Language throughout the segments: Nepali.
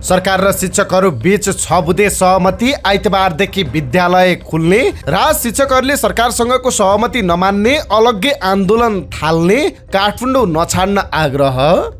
सरकार र शिक्षकहरू बीच 6 बुँदे सहमति, आइतबारदेखि विद्यालय खुल्ने। शिक्षकहरूले सरकारसँगको सहमति नमान्ने, अलग्गै आन्दोलन थाल्ने, काठमाडौँ नछाड्न आग्रह।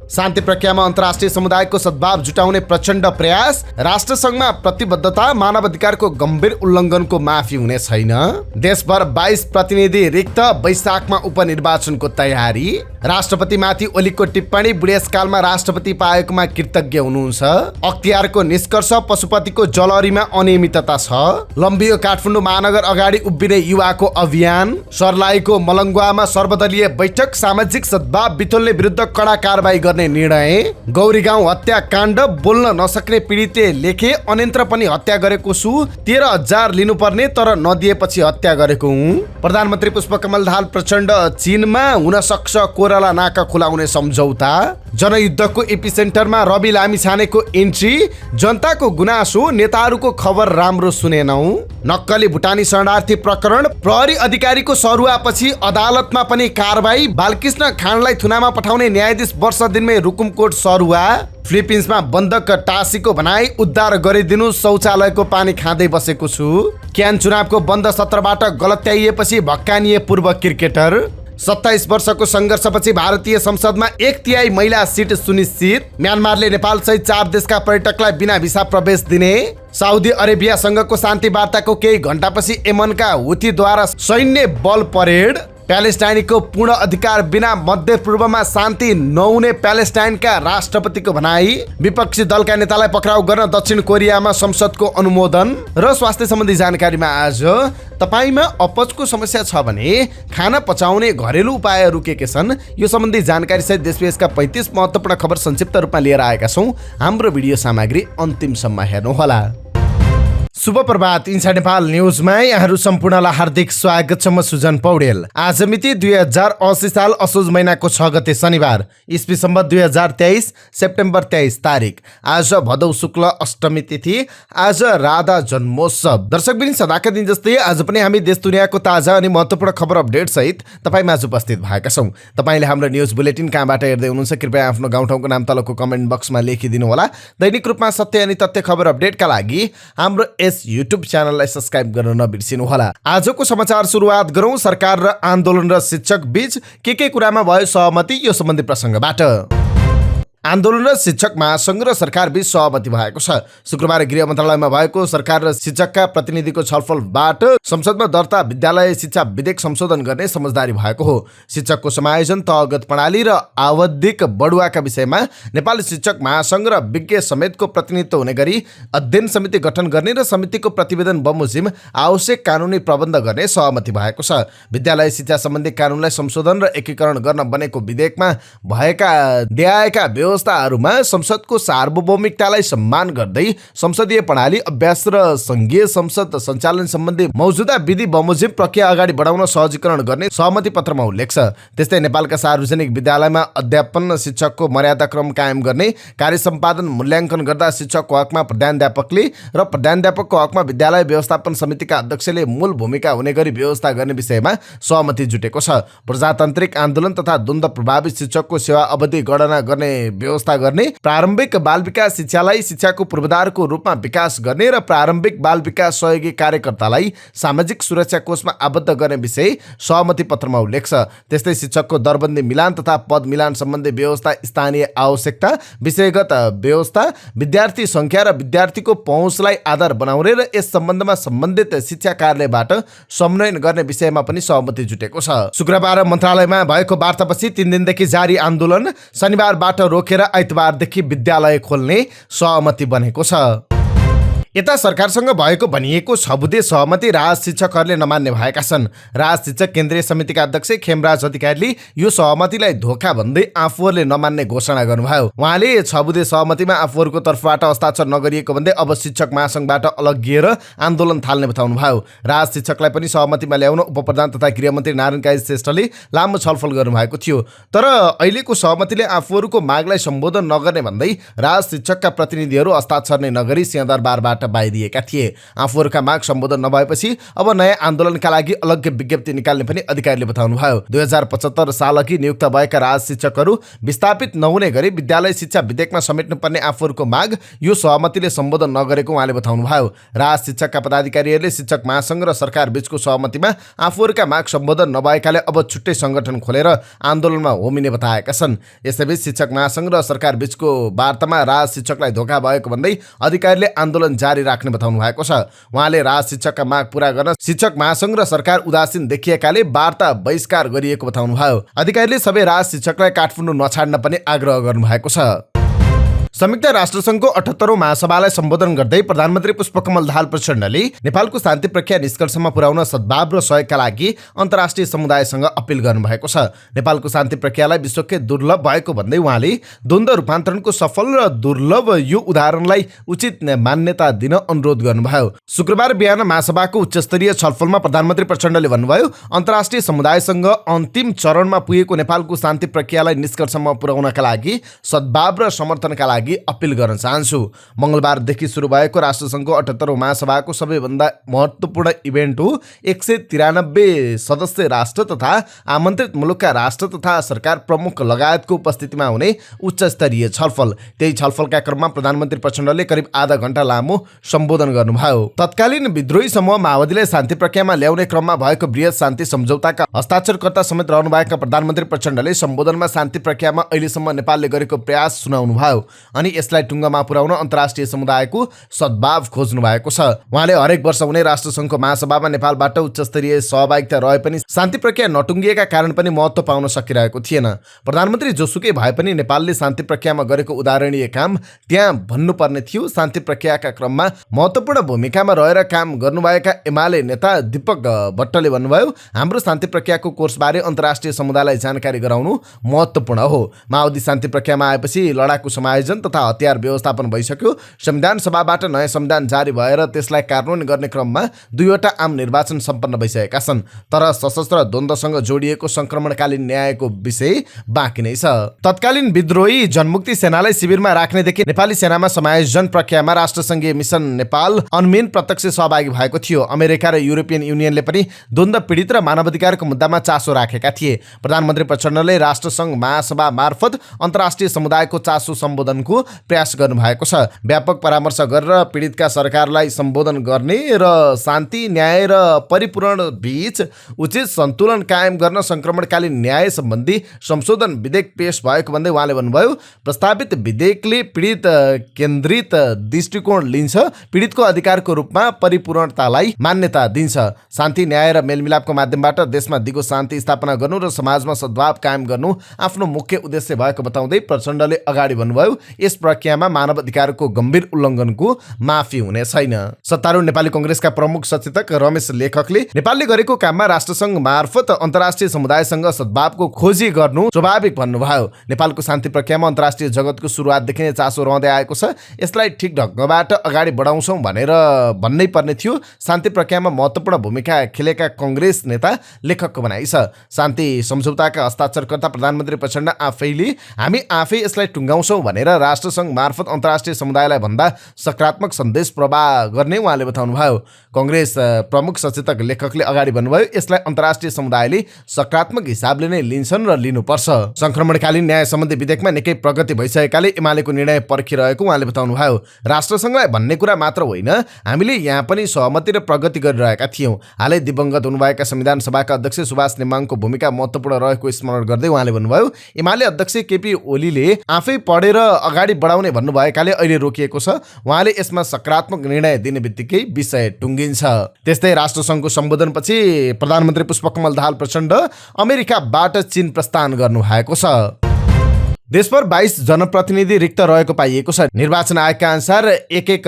शान्ति प्रक्रियामा अन्तर्राष्ट्रिय समुदायको सद्भाव जुटाउने प्रचण्ड प्रयास। राष्ट्रसङ्घमा प्रतिबद्धता, मानवाधिकारको गम्भीर उल्लङ्घनको माफी हुने छैन। देशभर 22 प्रतिनिधि रिक्त, वैशाखमा उपनिर्वाचनको तयारी। राष्ट्रपतिमाथि ओलीको टिप्पणी, बुढेसकालमा राष्ट्रपति पाएकोमा कृतज्ञ हुनुहुन्छ। अख्तियारको निष्कर्ष, पशुपतिको जलहरीमा अनियमितता छ। लम्बियो काठमाडौँ महानगर अगाडि उभिने युवाको अभियान। सर्लाहीको मलङ्गुवामा सर्वदलीय बैठक, सामाजिक सद्भाव बिथोल्ने विरुद्ध कडा कारबाही गर्ने निर्णय। गौरीगाउँ हत्याकाण्ड, बोल्न नसक्ने पीडितले लेखे, अनेन्त्र पनि हत्या गरेको छु, 13,000 लिनुपर्ने तर नदिएपछि हत्या गरेको हुँ। प्रधानमन्त्री पुष्पकमल दाहाल प्रचण्ड चीनमा, हुन सक्छ कोराला नाका खुलाउने सम्झौता। जनयुद्धको एपिसेन्टरमा रवि लामिछानेको इन्ट्री, जनताको गुनासो, नेताहरूको खबर राम्रो सुनेनौ। नक्कली भुटानी शरणार्थी प्रकरण, प्रहरी अधिकारीको सरुवापछि अदालतमा पनि कारबाही। बालकृष्ण खाँडलाई थुनामा पठाउने न्यायाधीश वर्ष दिनमै रुकुमकोट सरुवा। फिलिपिन्समा बन्धक टासीको भनाई, उद्धार गरिदिनु, शौचालयको पानी खाँदै बसेको छु। क्यान चुनावको बन्द सत्रबाट गलत्याइएपछि भक्कानिए पूर्व क्रिकेटर। 27 वर्षको सङ्घर्षपछि भारतीय संसदमा 1/3 महिला सिट सुनिश्चित। म्यानमारले नेपालसहित 4 देशका पर्यटकलाई बिना भिसा प्रवेश दिने। साउदी अरेबियासँगको शान्ति वार्ताको केही घण्टापछि यमनका हुथीद्वारा सैन्य बल परेड। प्यालेस्टाइनको पूर्ण अधिकार बिना मध्यपूर्वमा शान्ति नहुने प्यालेस्टाइनका राष्ट्रपतिको भनाई। विपक्षी दलका नेतालाई पक्राउ गर्न दक्षिण कोरियामा संसदको अनुमोदन। र स्वास्थ्य सम्बन्धी जानकारीमा आज, तपाईमा अपचको समस्या छ भने खाना पचाउने घरेलु उपाय रुकेका छन्। यो सम्बन्धी जानकारी सहित देशविदेशका 35 महत्त्वपूर्ण खबर संक्षिप्त रूपमा लिएर आएका छौँ। हाम्रो भिडियो सामग्री अन्तिमसम्म हेर्नुहोला। शुभ प्रभात, इन्साइड नेपाल न्युजमा यहाँहरू सम्पूर्णलाई हार्दिक स्वागत छ। म सुजन पौडेल। आज मिति 2080 साल असोज महिनाको 6 गते शनिबार, इस्वी सम्वत 2023 सेप्टेम्बर 23 तारिक। आज भदौ शुक्ल अष्टमी तिथि। आज राधा जन्मोत्सव। दर्शकबिन सदाका दिन जस्तै आज पनि हामी देश दुनियाँको ताजा अनि महत्त्वपूर्ण खबर अपडेट सहित तपाईमाझ उपस्थित भएका छौँ। तपाईले हाम्रो न्युज बुलेटिन कहाँबाट हेर्दै हुनुहुन्छ कृपया आफ्नो गाउँठाउँको नाम तलको कमेन्ट बक्समा लेखिदिनु होला। दैनिक रूपमा सत्य अनि तथ्य खबर अपडेटका लागि हाम्रो युट्युब च्यानललाई सब्स्क्राइब गर्न नबिर्सिनुहोला। आजको समाचार सुरुवात गरौँ सरकार र आन्दोलन र शिक्षक बीच के कुरामा भयो सहमति, यो सम्बन्धी प्रसङ्गबाट। आन्दोलन र शिक्षक महासंघ र सरकार बीच सहमति भएको छ। शुक्रबार गृह मन्त्रालयमा भएको सरकार र शिक्षकका प्रतिनिधिको छलफलबाट संसदमा दर्ता विद्यालय शिक्षा विधेयक संशोधन गर्ने समझदारी भएको हो। शिक्षकको समायोजन, तहगत प्रणाली र आवधिक बढुवाका विषयमा नेपाल शिक्षक महासंघ र विज्ञ समेतको प्रतिनिधित्व हुने गरी अध्ययन समिति गठन गर्ने र समितिको प्रतिवेदन बमोजिम आवश्यक कानुनी प्रबन्ध गर्ने सहमति भएको छ। विद्यालय शिक्षा सम्बन्धी कानुनलाई संशोधन र एकीकरण गर्न बनेको विधेयकमा भएका देहाएका व्यवस्थाहरूमा संसदको सार्वभौमिकतालाई सम्मान गर्दै संसदीय प्रणाली, अभ्यास र संघीय संसद सञ्चालन सम्बन्धी मौजुदा विधि बमोजिम प्रक्रिया अगाडि बढाउन सहजीकरण गर्ने सहमति पत्रमा उल्लेख छ। त्यस्तै नेपालका सार्वजनिक विद्यालयमा अध्यापन शिक्षकको मर्यादाक्रम कायम गर्ने, कार्य सम्पादन मूल्याङ्कन गर्दा शिक्षकको हकमा प्रधानाध्यापकले र प्रधानाध्यापकको हकमा विद्यालय व्यवस्थापन समितिका अध्यक्षले मूल भूमिका हुने गरी व्यवस्था गर्ने विषयमा सहमति जुटेको छ। प्रजातान्त्रिक आन्दोलन तथा द्वन्द्व प्रभावित शिक्षकको सेवा अवधि गणना गर्ने व्यवस्था गर्ने, प्रारम्भिक बाल विकास शिक्षालाई शिक्षाको पूर्वाधारको रूपमा विकास गर्ने र प्रारम्भिक बाल विकास सहयोगी कार्यकर्तालाई सामाजिक सुरक्षा कोषमा आबद्ध गर्ने विषय सहमति पत्रमा उल्लेख छ। त्यस्तै शिक्षकको दरबन्दी मिलान तथा पद मिलान सम्बन्धी व्यवस्था, स्थानीय आवश्यकता, विषयगत व्यवस्था, विद्यार्थी संख्या र विद्यार्थीको पहुँचलाई आधार बनाउने र यस सम्बन्धमा सम्बन्धित शिक्षा कार्यालयबाट समन्वयन गर्ने विषयमा पनि सहमति जुटेको छ। शुक्रबार मन्त्रालयमा भएको वार्तापछि 3 दिनदेखि जारी आन्दोलन शनिबारबाट रोकेर आइतबारदेखि विद्यालय खोल्ने सहमति बनेको छ। यता सरकारसँग भएको भनिएको 6 बुँदे सहमति राज शिक्षकहरूले नमान्ने भएका छन्। राज शिक्षक केन्द्रीय समितिका अध्यक्ष खेमराज अधिकारीले यो सहमतिलाई धोका भन्दै आफूहरूले नमान्ने घोषणा गर्नुभयो। उहाँले 6 बुँदे सहमतिमा आफूहरूको तर्फबाट हस्ताक्षर नगरिएको भन्दै अब शिक्षक महासंघबाट अलग्गिएर आन्दोलन थाल्ने बताउनुभयो। राज शिक्षकलाई पनि सहमतिमा ल्याउन उपप्रधान तथा गृहमन्त्री नारायण काजी श्रेष्ठले लामो छलफल गर्नुभएको थियो। तर अहिलेको सहमतिले आफूहरूको मागलाई सम्बोधन नगर्ने भन्दै राज शिक्षकका प्रतिनिधिहरू हस्ताक्षर नै नगरी सिंहदरबारबाट बाहिरिएका थिए। आफूहरूका माग सम्बोधन नभएपछि अब नयाँ आन्दोलनका लागि अलग्गै विज्ञप्ति निकाल्ने पनि अधिकारीले बताउनुभयो। 2075 सालअघि नियुक्त भएका राज शिक्षकहरू विस्थापित नहुने गरी विद्यालय शिक्षा विधेयकमा समेट्नुपर्ने आफूहरूको माग यो सहमतिले सम्बोधन नगरेको उहाँले बताउनुभयो। राज शिक्षकका पदाधिकारीहरूले शिक्षक महासङ्घ र सरकार बीचको सहमतिमा आफूहरूका माग सम्बोधन नभएकाले अब छुट्टै सङ्गठन खोलेर आन्दोलनमा होमिने बताएका छन्। यसैबीच शिक्षक महासङ्घ र सरकार बीचको वार्तामा राज शिक्षकलाई धोका भएको भन्दै अधिकारीले आन्दोलन जारी राख्ने बताउनु भएको छ। उहाँले राज शिक्षकका माग पूरा गर्न शिक्षक महासङ्घ र सरकार उदासीन देखिएकाले वार्ता बहिष्कार गरिएको बताउनुभयो। अधिकारीले सबै राज शिक्षकलाई काठमाडौँ नछाड्न पनि आग्रह गर्नुभएको छ। संयुक्त राष्ट्रसङ्घको 78औं महासभालाई सम्बोधन गर्दै प्रधानमन्त्री पुष्पकमल दाहाल प्रचण्डले नेपालको शान्ति प्रक्रिया निष्कर्षमा पुर्याउन सद्भाव र सहयोगका लागि अन्तर्राष्ट्रिय समुदायसँग अपिल गर्नुभएको छ। नेपालको शान्ति प्रक्रियालाई विश्वकै दुर्लभ भएको भन्दै उहाँले द्वन्द्व रूपान्तरणको सफल र दुर्लभ यो उदाहरणलाई उचित मान्यता दिन अनुरोध गर्नुभयो। शुक्रबार बिहान महासभाको उच्चस्तरीय छलफलमा प्रधानमन्त्री प्रचण्डले भन्नुभयो, अन्तर्राष्ट्रिय समुदायसँग अन्तिम चरणमा पुगेको नेपालको शान्ति प्रक्रियालाई निष्कर्षमा पुर्याउनका लागि सद्भाव र समर्थनका लागि अपिल गर्न चाहन्छु। मंगलबारदेखि सुरु भएको राष्ट्रसङ्घको 78औं महासभाको सबैभन्दा महत्त्वपूर्ण इभेन्ट हो 193 सदस्य राष्ट्र तथा आमन्त्रित मुलुकका राष्ट्र तथा सरकार प्रमुख लगायतको उपस्थितिमा हुने उच्चस्तरीय छलफल। त्यही छलफलका क्रममा प्रधानमन्त्री प्रचण्डले करिब आधा घण्टा लामो सम्बोधन गर्नुभयो। तत्कालीन विद्रोही समूह माओवादीलाई शान्ति प्रक्रियामा ल्याउने क्रममा भएको बृहत शान्ति सम्झौताका हस्ताक्षरकर्ता समेत रहनुभएका प्रधानमन्त्री प्रचण्डले सम्बोधनमा शान्ति प्रक्रियामा अहिलेसम्म नेपालले गरेको प्रयास सुनाउनुभयो अनि यसलाई टुङ्गोमा पुर्याउन अन्तर्राष्ट्रिय समुदायको सद्भाव खोज्नु भएको छ। उहाँले हरेक वर्ष हुने राष्ट्रसङ्घको महासभामा नेपालबाट उच्चस्तरीय सहभागिता रहे पनि शान्ति प्रक्रिया नटुङ्गिएका कारण पनि महत्त्व पाउन सकिरहेको थिएन। प्रधानमन्त्री जोसुकै भए पनि नेपालले शान्ति प्रक्रियामा गरेको उदाहरणीय काम त्यहाँ भन्नुपर्ने थियो। शान्ति प्रक्रियाका क्रममा महत्त्वपूर्ण भूमिकामा रहेर काम गर्नुभएका एमाले नेता दीपक भट्टले भन्नुभयो, हाम्रो शान्ति प्रक्रियाको कोर्सबारे अन्तर्राष्ट्रिय समुदायलाई जानकारी गराउनु महत्त्वपूर्ण हो। माओवादी शान्ति प्रक्रियामा आएपछि लडाकु समायोजन तथा हतियार व्यवस्थापन भइसक्यो। संविधान सभाबाट नयाँ संविधान जारी भएर त्यसलाई कार्यान्वयन गर्ने क्रममा 2वटा आम निर्वाचन सम्पन्न भइसकेका छन्। तर सशस्त्र द्वन्द्वसँग जोडिएको संक्रमणकालीन न्यायको विषय बाँकी नै छ। तत्कालीन विद्रोही जनमुक्ति सेनालाई शिविरमा राख्नेदेखि नेपाली सेनामा समायोजन प्रक्रियामा राष्ट्रसङ्घीय मिसन नेपाल अनमेन प्रत्यक्ष सहभागी भएको थियो। अमेरिका र युरोपियन युनियनले पनि द्वन्द्व पीडित र मानवाधिकारको मुद्दामा चासो राखेका थिए। प्रधानमन्त्री प्रचण्डले राष्ट्रसङ्घ महासभा मार्फत अन्तर्राष्ट्रिय समुदायको चासो सम्बोधनको प्रयास गर्नुभएको छ। व्यापक परामर्श गरेर पीडितका सरकारलाई सम्बोधन गर्ने र शान्ति न्याय र परिपूर्ण बीच उचित सन्तुलन कायम गर्न संक्रमणकालीन न्याय सम्बन्धी संशोधन विधेयक पेश भएको भन्दै उहाँले भन्नुभयो, प्रस्तावित विधेयकले पीडित केन्द्रित दृष्टिकोण लिन्छ, पीडितको अधिकारको रूपमा परिपूर्णतालाई मान्यता दिन्छ, शान्ति न्याय र मेलमिलापको माध्यमबाट देशमा दिगो शान्ति स्थापना गर्नु र समाजमा सद्भाव कायम गर्नु आफ्नो मुख्य उद्देश्य भएको बताउँदै प्रचण्डले अगाडि भन्नुभयो, यस प्रक्रियामा मानव अधिकारको गम्भीर उल्लङ्घनको माफी हुने छैन। सत्तारूढ नेपाली कांग्रेसका प्रमुख सचेतक रमेश लेखकले नेपालले गरेको काममा राष्ट्रसङ्घ मार्फत अन्तर्राष्ट्रिय समुदायसँग सद्भावको खोजी गर्नु स्वाभाविक भन्नुभयो। नेपालको शान्ति प्रक्रियामा अन्तर्राष्ट्रिय जगतको सुरुवातदेखि नै चासो रहँदै आएको छ। यसलाई ठिक ढङ्गबाट अगाडि बढाउँछौँ भनेर भन्नै पर्ने थियो। शान्ति प्रक्रियामा महत्त्वपूर्ण भूमिका खेलेका कांग्रेस नेता लेखकको भनाइ छ। शान्ति सम्झौताका हस्ताक्षरकर्ता प्रधानमन्त्री प्रचण्ड आफैले हामी आफै यसलाई टुङ्गाउँछौँ भनेर राष्ट्रसङ्घ मार्फत अन्तर्राष्ट्रिय समुदायलाई भन्दा सकारात्मक सन्देश प्रवाह गर्ने उहाँले बताउनुभयो। कांग्रेस प्रमुख सचेतक लेखकले अगाडि भन्नुभयो, यसलाई अन्तर्राष्ट्रिय समुदायले सकारात्मक हिसाबले नै लिन्छन् र लिनुपर्छ। संक्रमणकालीन न्याय सम्बन्धी विधेयकमा निकै प्रगति भइसकेकाले एमालेको निर्णय पर्खिरहेको उहाँले बताउनुभयो। राष्ट्रसङ्घलाई भन्ने कुरा मात्र होइन, हामीले यहाँ पनि सहमति र प्रगति गरिरहेका थियौँ। हालै दिवंगत हुनुभएका संविधान सभाका अध्यक्ष सुभाष नेमाङको भूमिका महत्त्वपूर्ण रहेको स्मरण गर्दै उहाँले भन्नुभयो, एमाले अध्यक्ष केपी ओलीले आफै पढेर अगाडि बढाउने भन्नुभएकाले अहिले रोकिएको छ। उहाँले यसमा सकारात्मक निर्णय दिने बित्तिकै विषय टुङ्गिन्छ। त्यस्तै राष्ट्रसङ्घको सम्बोधनपछि प्रधानमन्त्री पुष्पकमल दाहाल प्रचण्ड अमेरिकाबाट चीन प्रस्थान गर्नुभएको छ। देशभर 22 जनप्रतिनिधि रिक्त रहेको पाइएको छ। निर्वाचन आयोगका अनुसार एक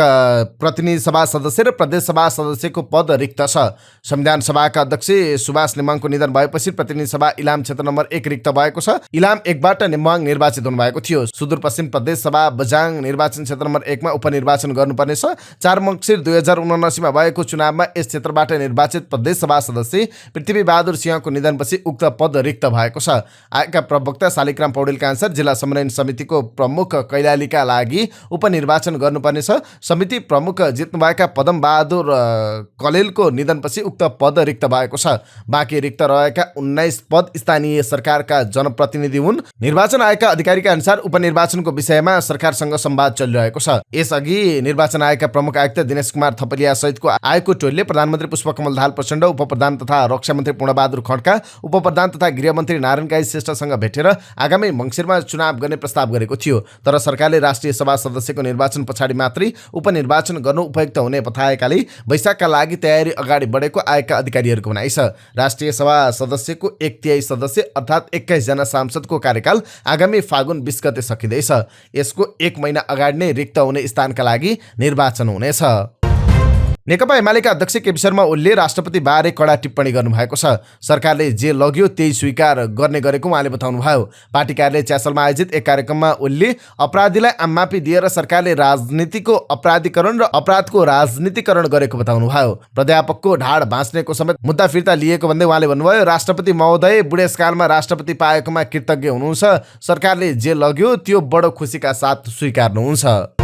प्रतिनिधि सभा सदस्य र प्रदेश सभा सदस्यको पद रिक्त छ। संविधान सभाका अध्यक्ष सुभाष नेमाङको निधन भएपछि प्रतिनिधि सभा इलाम क्षेत्र नम्बर 1 रिक्त भएको छ। इलाम 1 बाट नेमाङ निर्वाचित हुनुभएको थियो। सुदूरपश्चिम प्रदेश सभा बझाङ निर्वाचन क्षेत्र नम्बर 1 मा उपनिर्वाचन गर्नुपर्नेछ। 4 मङ्सिर 2079 मा भएको चुनावमा यस क्षेत्रबाट निर्वाचित प्रदेश सभा सदस्य पृथ्वी बहादुर सिंहको निधनपछि उक्त पद रिक्त भएको छ। आयोगका प्रवक्ता शालिग्राम पौडेलका अनुसार जिल्ला जिल्ला समन्वयन समितिको प्रमुख कैलालीका लागि उपनिर्वाचन गर्नुपर्नेछ। समिति प्रमुख जित्नुभएका पदमबहादुर कलेलको निधनपछि उक्त पद रिक्त भएको छ। बाँकी रिक्त रहेका 19 पद स्थानीय सरकारका जनप्रतिनिधि हुन्। निर्वाचन आयोगका अधिकारीका अनुसार उपनिर्वाचनको विषयमा सरकारसँग संवाद चलिरहेको छ। यसअघि निर्वाचन आयोगका प्रमुख आयुक्त दिनेश कुमार थपलिया सहितको आयोगको टोलीले प्रधानमन्त्री पुष्पकमल दाहाल प्रचण्ड, उपप्रधान तथा रक्षा मन्त्री पूर्णबहादुर खड्का, उपप्रधान तथा गृहमन्त्री नारायण काजी श्रेष्ठसँग भेटेर आगामी मङ्सिरमा चुनाव गर्ने प्रस्ताव गरेको थियो। तर सरकारले राष्ट्रिय सभा सदस्यको निर्वाचन पछाडि मात्रै उपनिर्वाचन गर्नु उपयुक्त हुने बताएकाले वैशाखका लागि तयारी अगाडि बढेको आयोगका अधिकारीहरूको भनाइ छ। राष्ट्रिय सभा सदस्यको 1/3 सदस्य अर्थात् 21 जना सांसदको कार्यकाल आगामी फागुन 20 गते सकिँदैछ। यसको 1 महिना अगाडि नै रिक्त हुने स्थानका लागि निर्वाचन हुनेछ। नेकपा एमालेका अध्यक्ष केपी शर्मा ओलीले राष्ट्रपति बारे कडा टिप्पणी गर्नुभएको छ। सरकारले जे लग्यो त्यही स्वीकार गर्ने गरेको उहाँले बताउनुभयो। पार्टी कार्यालय च्यासलमा आयोजित एक कार्यक्रममा ओलीले अपराधीलाई आममाफी दिएर सरकारले राजनीतिको अपराधीकरण र अपराधको राजनीतिकरण गरेको बताउनुभयो। प्राध्यापकको ढाड भाँच्नेको समेत मुद्दा फिर्ता लिएको भन्दै उहाँले भन्नुभयो, राष्ट्रपति महोदय बुढेसकालमा राष्ट्रपति पाएकोमा कृतज्ञ हुनुहुन्छ। सरकारले जे लग्यो त्यो बडो खुसीका साथ स्वीकार्नुहुन्छ।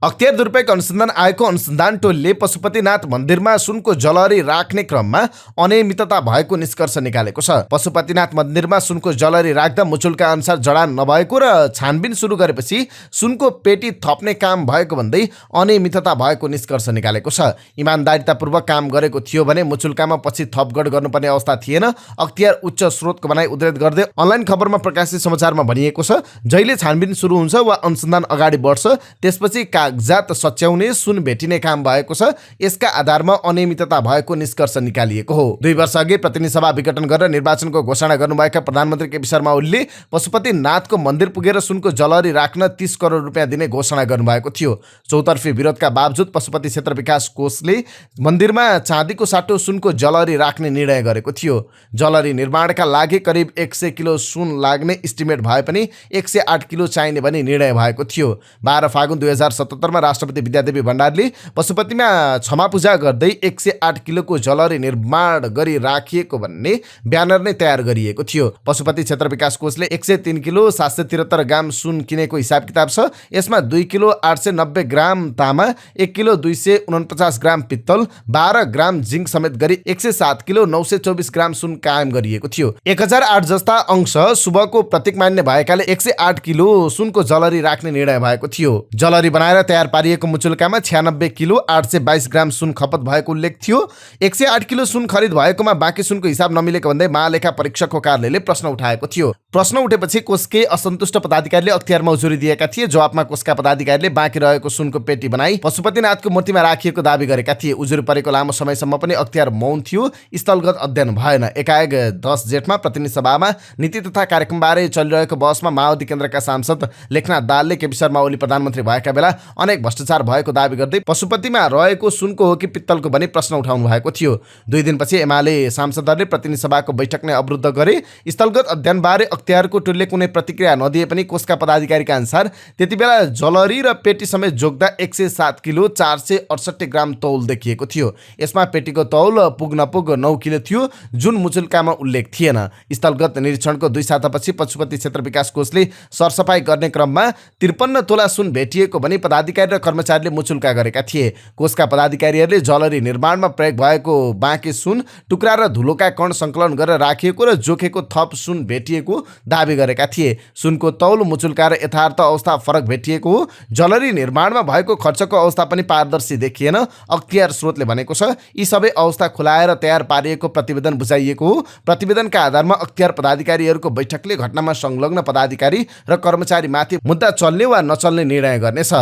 अख्तियार दुरुपयोग अनुसन्धान आयोगको अनुसन्धान टोलीले पशुपतिनाथ मन्दिरमा सुनको जलहरी राख्ने क्रममा अनियमितता भएको निष्कर्ष निकालेको छ। पशुपतिनाथ मन्दिरमा सुनको जलहरी राख्दा मुचुल्का अनुसार जडान नभएको र छानबिन सुरु गरेपछि सुनको पेटी थप्ने काम भएको भन्दै अनियमितता भएको निष्कर्ष निकालेको छ। इमानदारीतापूर्वक काम गरेको थियो भने मुचुल्कामा पछि थपगढ गर्नुपर्ने अवस्था थिएन। अख्तियार उच्च स्रोतको भनाइ उद्धृत गर्दै अनलाइन खबरमा प्रकाशित समाचारमा भनिएको छ, जहिले छानबिन सुरु हुन्छ वा अनुसन्धान अगाडि बढ्छ त्यसपछि कागजात सच्याउने, सुन भेटिने काम भएको छ। यसका आधारमा अनियमितता भएको निष्कर्ष निकालिएको हो। 2 वर्ष अघि प्रतिनिधि सभा विघटन गरेर निर्वाचनको घोषणा गर्नुभएका प्रधानमन्त्री केपी शर्मा ओलीले पशुपतिनाथको मन्दिर पुगेर सुनको जलहरी राख्न 30 करोड रुपियाँ दिने घोषणा गर्नुभएको थियो। चौतर्फी विरोधका बावजुद पशुपति क्षेत्र विकास कोषले मन्दिरमा चाँदीको साटो सुनको जलहरी राख्ने निर्णय गरेको थियो। जलहरी निर्माणका लागि करिब 100 किलो सुन लाग्ने इस्टिमेट भए पनि 108 किलो चाहिने भनी निर्णय भएको थियो। 12 फागुन 2077 मा राष्ट्रपति विद्यादेवी भण्डारीले पशुपतिमा क्षमा पूजा गर्दै 108 किलोको जलहरी निर्माण गरी राखिएको भन्ने ब्यानर नै तयार गरिएको थियो। पशुपति क्षेत्र विकास कोषले 103 किलो 773 ग्राम सुन किनेको हिसाब किताब छ। यसमा 2 किलो 890 ग्राम तामा, 1 किलो 249 ग्राम पित्तल, 12 ग्राम जिंक समेत गरी 107 किलो 924 ग्राम सुन कायम गरिएको थियो। 1008 जस्ता अंश शुभको प्रतीक मान्ने भएकाले 108 किलो सुनको जलहरी राख्ने निर्णय भएको थियो। जलहरी बनाएर तयार पारिएको मुचुल्कामा 96 किलो 822 ग्राम सुन खपत भएको उल्लेख थियो। 108 किलो सुन खरिद भएकोमा बाँकी सुनको हिसाब नमिलेको भन्दै महालेखा परीक्षकको कार्यालयले प्रश्न उठाएको थियो। प्रश्न उठेपछि कोषकै असन्तुष्ट पदाधिकारीले अख्तियारमा उजुरी दिएका थिए। जवाफमा कोषका पदाधिकारीले बाँकी रहेको सुनको पेटी बनाई पशुपतिनाथको मूर्तिमा राखिएको दावी गरेका थिए। उजुरी परेको लामो समयसम्म पनि अख्तियार मौन थियो, स्थलगत अध्ययन भएन। एकाएक 10 जेठमा प्रतिनिधि सभामा नीति तथा कार्यक्रमबारे चलिरहेको बहसमा माओवादी केन्द्रका सांसद लेखनाथ दाहालले केपी शर्मा ओली प्रधानमन्त्री भएका बेला अनेक भ्रष्टाचार भएको दावी गर्दै पशुपतिमा रहेको सुनको हो कि पित्तलको भनी प्रश्न उठाउनु भएको थियो। 2 दिनपछि एमाले सांसदहरूले प्रतिनिधि सभाको बैठक नै अवरुद्ध गरे। स्थलगत अध्ययनबारे अख्तियारको टोलीले कुनै प्रतिक्रिया नदिए पनि कोषका पदाधिकारीका अनुसार त्यति बेला जलहरी र पेटी समेत जोग्दा 107 किलो 468 ग्राम तौल देखिएको थियो। यसमा पेटीको तौल पुग नपुग 9 किलो थियो, जुन मुचुल्कामा उल्लेख थिएन। स्थलगत निरीक्षणको 2 सातापछि पशुपति क्षेत्र विकास कोषले सरसफाई गर्ने क्रममा 53 तोला सुन भेटिएको भनी पदाधिकारी र कर्मचारीले मुचुल्का गरेका थिए। कोषका पदाधिकारीहरूले जलहरी निर्माणमा प्रयोग भएको बाँकी सुन, टुक्रा र धुलोका कण सङ्कलन गरेर राखिएको र जोखेको थप सुन भेटिएको दावी गरेका थिए। सुनको तौल, मुचुल्का र यथार्थ अवस्था फरक भेटिएको हो। जलहरी निर्माणमा भएको खर्चको अवस्था पनि पारदर्शी देखिएन। अख्तियार स्रोतले भनेको छ यी सबै अवस्था खुलाएर तयार पारिएको प्रतिवेदन बुझाइएको हो। प्रतिवेदनका आधारमा अख्तियार पदाधिकारीहरूको बैठकले घटनामा संलग्न पदाधिकारी र कर्मचारीमाथि मुद्दा चल्ने वा नचल्ने निर्णय गर्नेछ।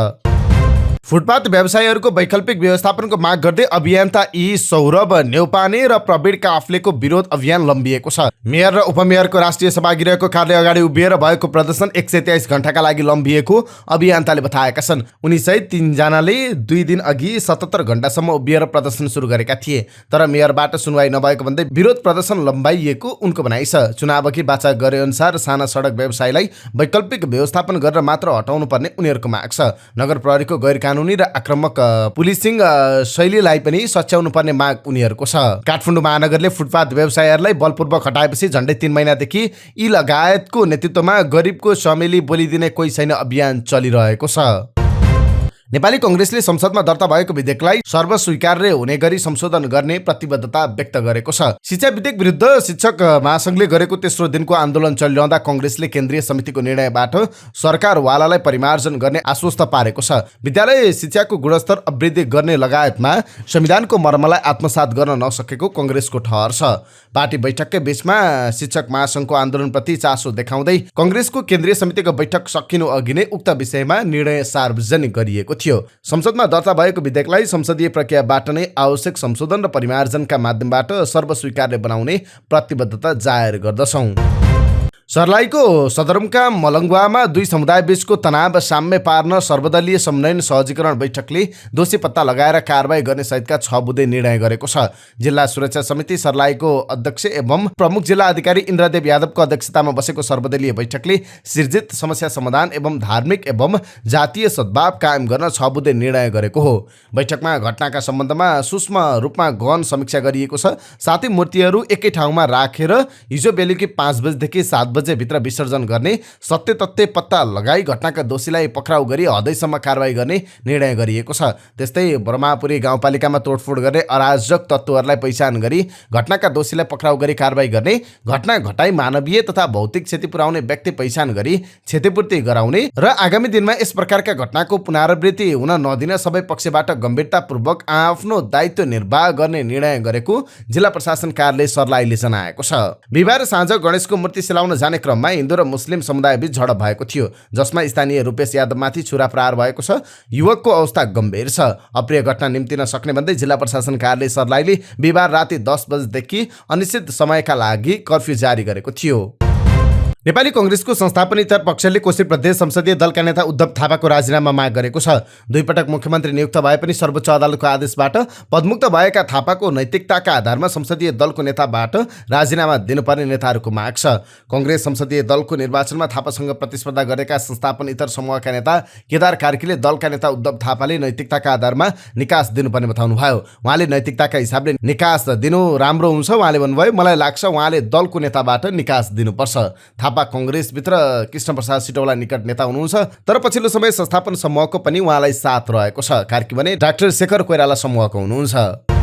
फुटपाथ व्यवसायीहरूको वैकल्पिक व्यवस्थापनको माग गर्दै अभियन्ता ई सौरभ न्यौपाने र प्रवीण काफ्लेको विरोध अभियान लम्बिएको छ। मेयर र उपमेयरको राष्ट्रिय सभागृहको कार्यालय अगाडि उभिएर भएको प्रदर्शन 123 घण्टाका लागि लम्बिएको अभियन्ताले बताएका छन्। उनी सहित 3 जनाले 2 दिन अघि 77 घण्टासम्म उभिएर प्रदर्शन सुरु गरेका थिए, तर मेयरबाट सुनवाई नभएको भन्दै विरोध प्रदर्शन लम्बाइएको उनको भनाइ छ। चुनाव अघि वाचा गरे अनुसार साना सडक व्यवसायीलाई वैकल्पिक व्यवस्थापन गरेर मात्र हटाउनु पर्ने उनीहरूको माग छ। नगर प्रहरीको गैर कानुनी र आक्रामक पुलिसिङ शैलीलाई पनि सच्याउनु पर्ने माग उनीहरूको छ। काठमाडौँ महानगरले फुटपाथ व्यवसायीहरूलाई बलपूर्वक हटाएपछि झन्डै 3 महिनादेखि यी लगायतको नेतृत्वमा गरिबको समेली बोलिदिने कोही छैन अभियान चलिरहेको छ। नेपाली कांग्रेसले संसदमा दर्ता भएको विधेयकलाई सर्वस्वीकार्य हुने गरी संशोधन गर्ने प्रतिबद्धता व्यक्त गरेको छ। शिक्षा विधेयक विरुद्ध शिक्षक महासंघले गरेको तेस्रो दिनको आन्दोलन चलिरहँदा कांग्रेसले केन्द्रीय समितिको निर्णयबाट सरकारवालालाई परिमार्जन गर्ने आश्वस्त पारेको छ। विद्यालय शिक्षाको गुणस्तर अवृद्धि गर्ने लगायतमा संविधानको मर्मलाई आत्मसात गर्न नसकेको कांग्रेसको ठहर छ। पार्टी बैठककै बीचमा शिक्षक महासंघको आन्दोलनप्रति चासो देखाउँदै कांग्रेसको केन्द्रीय समितिको बैठक सकिनु अघि नै उक्त विषयमा निर्णय सार्वजनिक गरिएको थियो। संसदमा दर्ता भएको विधेयकलाई संसदीय प्रक्रियाबाट नै आवश्यक संशोधन र परिमार्जनका माध्यमबाट सर्वस्वीकार्य बनाउने प्रतिबद्धता जाहेर गर्दछौं। सर्लाहीको सदरमुकाम मलङ्गुवामा दुई समुदाय बीचको तनाव साम्य पार्न सर्वदलीय समन्वयन सहजीकरण बैठकले दोषी पत्ता लगाएर कारबाही गर्ने सहितका 6 बुँदे निर्णय गरेको छ। जिल्ला सुरक्षा समिति सर्लाहीको अध्यक्ष एवं प्रमुख जिल्ला अधिकारी इन्द्रदेव यादवको अध्यक्षतामा बसेको सर्वदलीय बैठकले सिर्जित समस्या समाधान एवं धार्मिक एवं जातीय सद्भाव कायम गर्न 6 बुँदे निर्णय गरेको हो। बैठकमा घटनाका सम्बन्धमा सूक्ष्म रूपमा गहन समीक्षा गरिएको छ। साथै मूर्तिहरू एकै ठाउँमा राखेर हिजो बेलुकी 5 बजेदेखि 7 भित्र विसर्जन गर्ने, सत्य तथ्य पत्ता लगाई घटनाका दोषीलाई पक्राउ गरी हदैसम्म कारबाही गर्ने निर्णय गरिएको छ। त्यस्तै ब्रह्मापुरी गाउँपालिकामा तोडफोड गर्ने अराजक तत्त्वहरूलाई पहिचान गरी घटनाका दोषीलाई पक्राउ गरी कारबाही गर्ने, घटना घटाई मानवीय तथा भौतिक क्षति पुर्याउने व्यक्ति पहिचान गरी क्षतिपूर्ति गराउने र आगामी दिनमा यस प्रकारका घटनाको पुनरावृत्ति हुन नदिन सबै पक्षबाट गम्भीरतापूर्वक आफ्नो दायित्व निर्वाह गर्ने निर्णय गरेको जिल्ला प्रशासन कार्यालय सर्लाहीले जनाएको छ। बिहिबार साँझ गणेशको मूर्ति सेलाउन जाने क्रममा हिन्दू र मुस्लिम समुदायबीच झडप भएको थियो, जसमा स्थानीय रूपेश यादवमाथि छुरा प्रहार भएको छ। युवकको अवस्था गम्भीर छ। अप्रिय घटना निम्तिन सक्ने भन्दै जिल्ला प्रशासन कार्यालय सर्लाहीले बिहिबार राति 10 बजेदेखि अनिश्चित समयका लागि कर्फ्यू जारी गरेको थियो। नेपाली कांग्रेसको संस्थापनेतर पक्षले कोशी प्रदेश संसदीय दलका नेता उद्धव थापाको राजीनामा माग गरेको छ। 2 पटक मुख्यमन्त्री नियुक्त भए पनि सर्वोच्च अदालतको आदेशबाट पदमुक्त भएका थापाको नैतिकताका आधारमा संसदीय दलको नेताबाट राजीनामा दिनुपर्ने नेताहरूको माग छ। कांग्रेस संसदीय दलको निर्वाचनमा थापासँग प्रतिस्पर्धा गरेका संस्थापनेतर समूहका नेता केदार कार्कीले दलका नेता उद्धव थापाले नैतिकताका आधारमा निकास दिनुपर्ने बताउनुभयो। उहाँले नैतिकताका हिसाबले निकास दिनु राम्रो हुन्छ। उहाँले भन्नुभयो, मलाई लाग्छ उहाँले दलको नेताबाट निकास दिनुपर्छ। थापा कांग्रेसभित्र कृष्ण प्रसाद सिटौला निकट नेता हुनुहुन्छ, तर पछिल्लो समय संस्थापन समूहको पनि उहाँलाई साथ रहेको छ। कार्की भने डाक्टर शेखर कोइराला समूहको हुनुहुन्छ।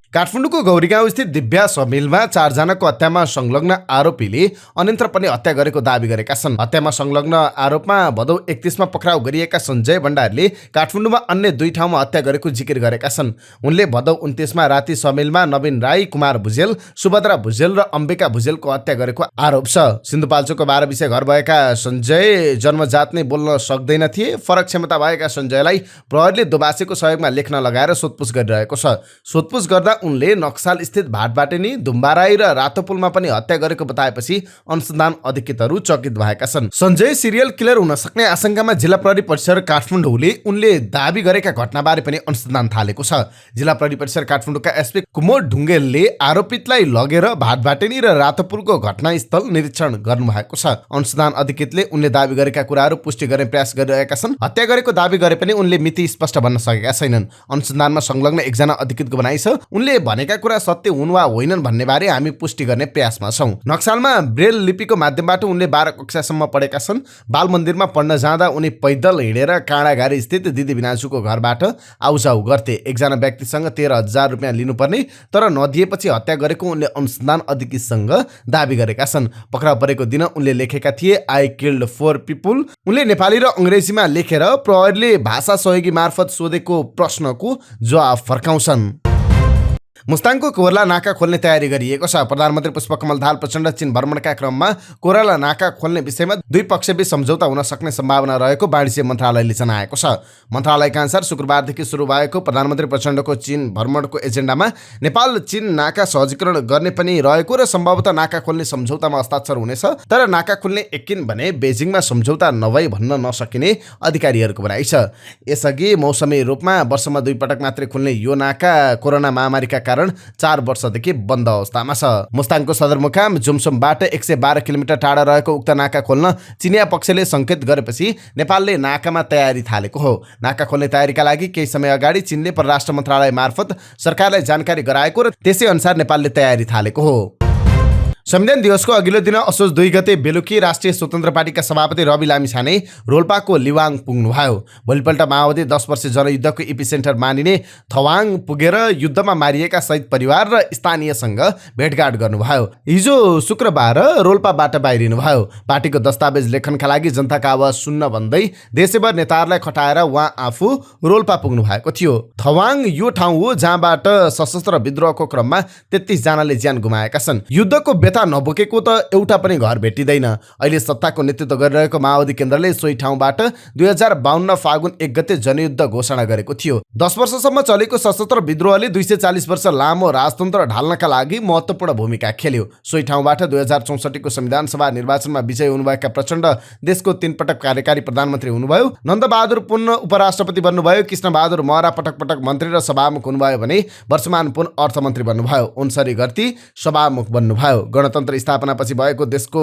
काठमाडौँको गौरीगाउँ स्थित दिव्या समिलमा 4 जनाको हत्यामा संलग्न आरोपीले अन्यन्त्र पनि हत्या गरेको दाबी गरेका छन्। हत्यामा संलग्न आरोपमा भदौ 31 मा पक्राउ गरिएका सञ्जय भण्डारीले काठमाडौँमा अन्य 2 ठाउँमा हत्या गरेको जिकिर गरेका छन्। उनले भदौ 29 मा राति समिलमा नवीन राई, कुमार भुजेल, सुभद्रा भुजेल र अम्बिका भुजेलको हत्या गरेको आरोप छ। सिन्धुपाल्चोकको 12 विषय घर भएका सञ्जय जन्मजात नै बोल्न सक्दैन थिए। फरक क्षमता भएका सञ्जयलाई प्रहरीले दोबासेको सहयोगमा लेख्न लगाएर सोधपुछ गरिरहेको छ। सोधपुछ गर्दा उनले नक्साल स्थित भाटबाटेनी, दुम्बाराई र रातोपुलमा पनि हत्या गरेको बताएपछि अनुसन्धान अधिकृतहरू चकित भएका छन्। सञ्जय सिरियल किलर हुन सक्ने आशंकामा जिल्ला प्रहरी परिसर काठमाडौँले उनले दाबी गरेका घटनाबारे पनि अनुसन्धान थालेको छ। जिल्ला प्रहरी परिसर काठमाडौँका एसपी कुमोद ढुङ्गेलले आरोपितलाई लगेर भाटबाटेनी र रातोपुलको घटनास्थल निरीक्षण गर्नुभएको छ। अनुसन्धान अधिकृतले उनले दाबी गरेका कुराहरू पुष्टि गर्ने प्रयास गरिरहेका छन्। हत्या गरेको दाबी गरे पनि उनले मिति स्पष्ट भन्न सकेका छैनन्। अनुसन्धानमा संलग्न एकजना अधिकृतको भनाइ छ, उनले भनेका कुरा सत्य हुन् वा होइनन् भन्ने बारे हामी पुष्टि गर्ने प्रयासमा छौं। नक्सालमा ब्रेल लिपिको माध्यमबाट उनले 12 कक्षासम्म पढेका छन्। बाल मन्दिरमा पढ्न जाँदा उनी पैदल हिँडेर काँडाघारी स्थित दिदी बिनाजुको घरबाट आउजाउ गर्थे। एकजना व्यक्तिसँग 13,000 रुपियाँ लिनुपर्ने तर नदिएपछि हत्या गरेको उनले अनुसन्धान अधिकृतसँग दाबी गरेका छन्। पक्राउ परेको दिन उनले लेखेका थिए, आई किल्ड 4 पिपुल। उनले नेपाली र अंग्रेजीमा लेखेर प्रहरीले भाषा सहयोगी मार्फत सोधेको प्रश्नको जवाफ फर्काउँछन्। मुस्ताङको कोरला नाका खोल्ने तयारी गरिएको छ। प्रधानमन्त्री पुष्पकमल दाहाल प्रचण्ड चीन भ्रमणका क्रममा कोरला नाका खोल्ने विषयमा 2 पक्षबीच सम्झौता हुन सक्ने सम्भावना रहेको वाणिज्य मन्त्रालयले जनाएको छ। मन्त्रालयका अनुसार शुक्रबारदेखि सुरु भएको प्रधानमन्त्री प्रचण्डको चीन भ्रमणको एजेन्डामा नेपाल चीन नाका सहजीकरण गर्ने पनि रहेको र सम्भवतः नाका खोल्ने सम्झौतामा हस्ताक्षर हुनेछ। तर नाका खोल्ने यकिन भने बेजिङमा सम्झौता नभई भन्न नसकिने अधिकारीहरूको भनाइ छ। यसअघि मौसमी रूपमा वर्षमा 2 पटक मात्रै खुल्ने यो नाका कोरोना महामारीका कारण 4 वर्षदेखि बन्द अवस्थामा छ। मुस्ताङको सदरमुकाम जुमसुमबाट 112 किलोमिटर टाढा रहेको उक्त नाका खोल्न चिनिया पक्षले संकेत गरेपछि नेपालले नाकामा तयारी थालेको हो। नाका खोल्ने तयारीका लागि केही समय अगाडि चीनले परराष्ट्र मन्त्रालय मार्फत सरकारलाई जानकारी गराएको र त्यसै अनुसार नेपालले तयारी थालेको हो। संविधान दिवसको अघिल्लो दिन असोज 2 गते बेलुकी राष्ट्रिय स्वतन्त्र पार्टीका सभापति रवि लामिछाने रोल्पाको लिवाङ पुग्नुभयो। भोलिपल्ट माओवादी 10 वर्ष जनयुद्धको इपिसेन्टर मानिने थवाङ पुगेर युद्धमा मारिएका शहीद परिवार र स्थानीयसँग भेटघाट गर्नुभयो। हिजो शुक्रबार रोल्पाबाट बाहिरिनुभयो। पार्टीको दस्तावेज लेखनका लागि जनताका आवाज सुन्न भन्दै देशैभर नेताहरूलाई खटाएर उहाँ आफू रोल्पा पुग्नु भएको थियो। थवाङ यो ठाउँ हो जहाँबाट सशस्त्र विद्रोहको क्रममा 33 जनाले ज्यान गुमाएका छन्। युद्धको नबोकेको त एउटा पनि घर भेटिँदैन। अहिले सत्ताको नेतृत्व गरिरहेको माओवादी केन्द्रले सोही ठाउँबाट 2052 फागुन 1 गते जनयुद्ध घोषणा गरेको थियो। 10 वर्षसम्म चलेको सशस्त्र विद्रोहले 240 वर्ष लामो राजतन्त्र ढाल्नका लागि महत्त्वपूर्ण भूमिका खेल्यो। सोही ठाउँबाट 2064 को संविधान सभा निर्वाचनमा विजयी हुनुभएका प्रचण्ड देशको 3 पटक कार्यकारी प्रधानमन्त्री हुनुभयो। नन्दबहादुर पुन उपराष्ट्रपति बन्नुभयो। कृष्णबहादुर महरा पटक पटक मन्त्री र सभामुख हुनुभयो भने वर्षमान पुन अर्थमन्त्री बन्नुभयो। उनसरी गर्ती सभामुख बन्नुभयो। गणतन्त्र स्थापनापछि भएको देशको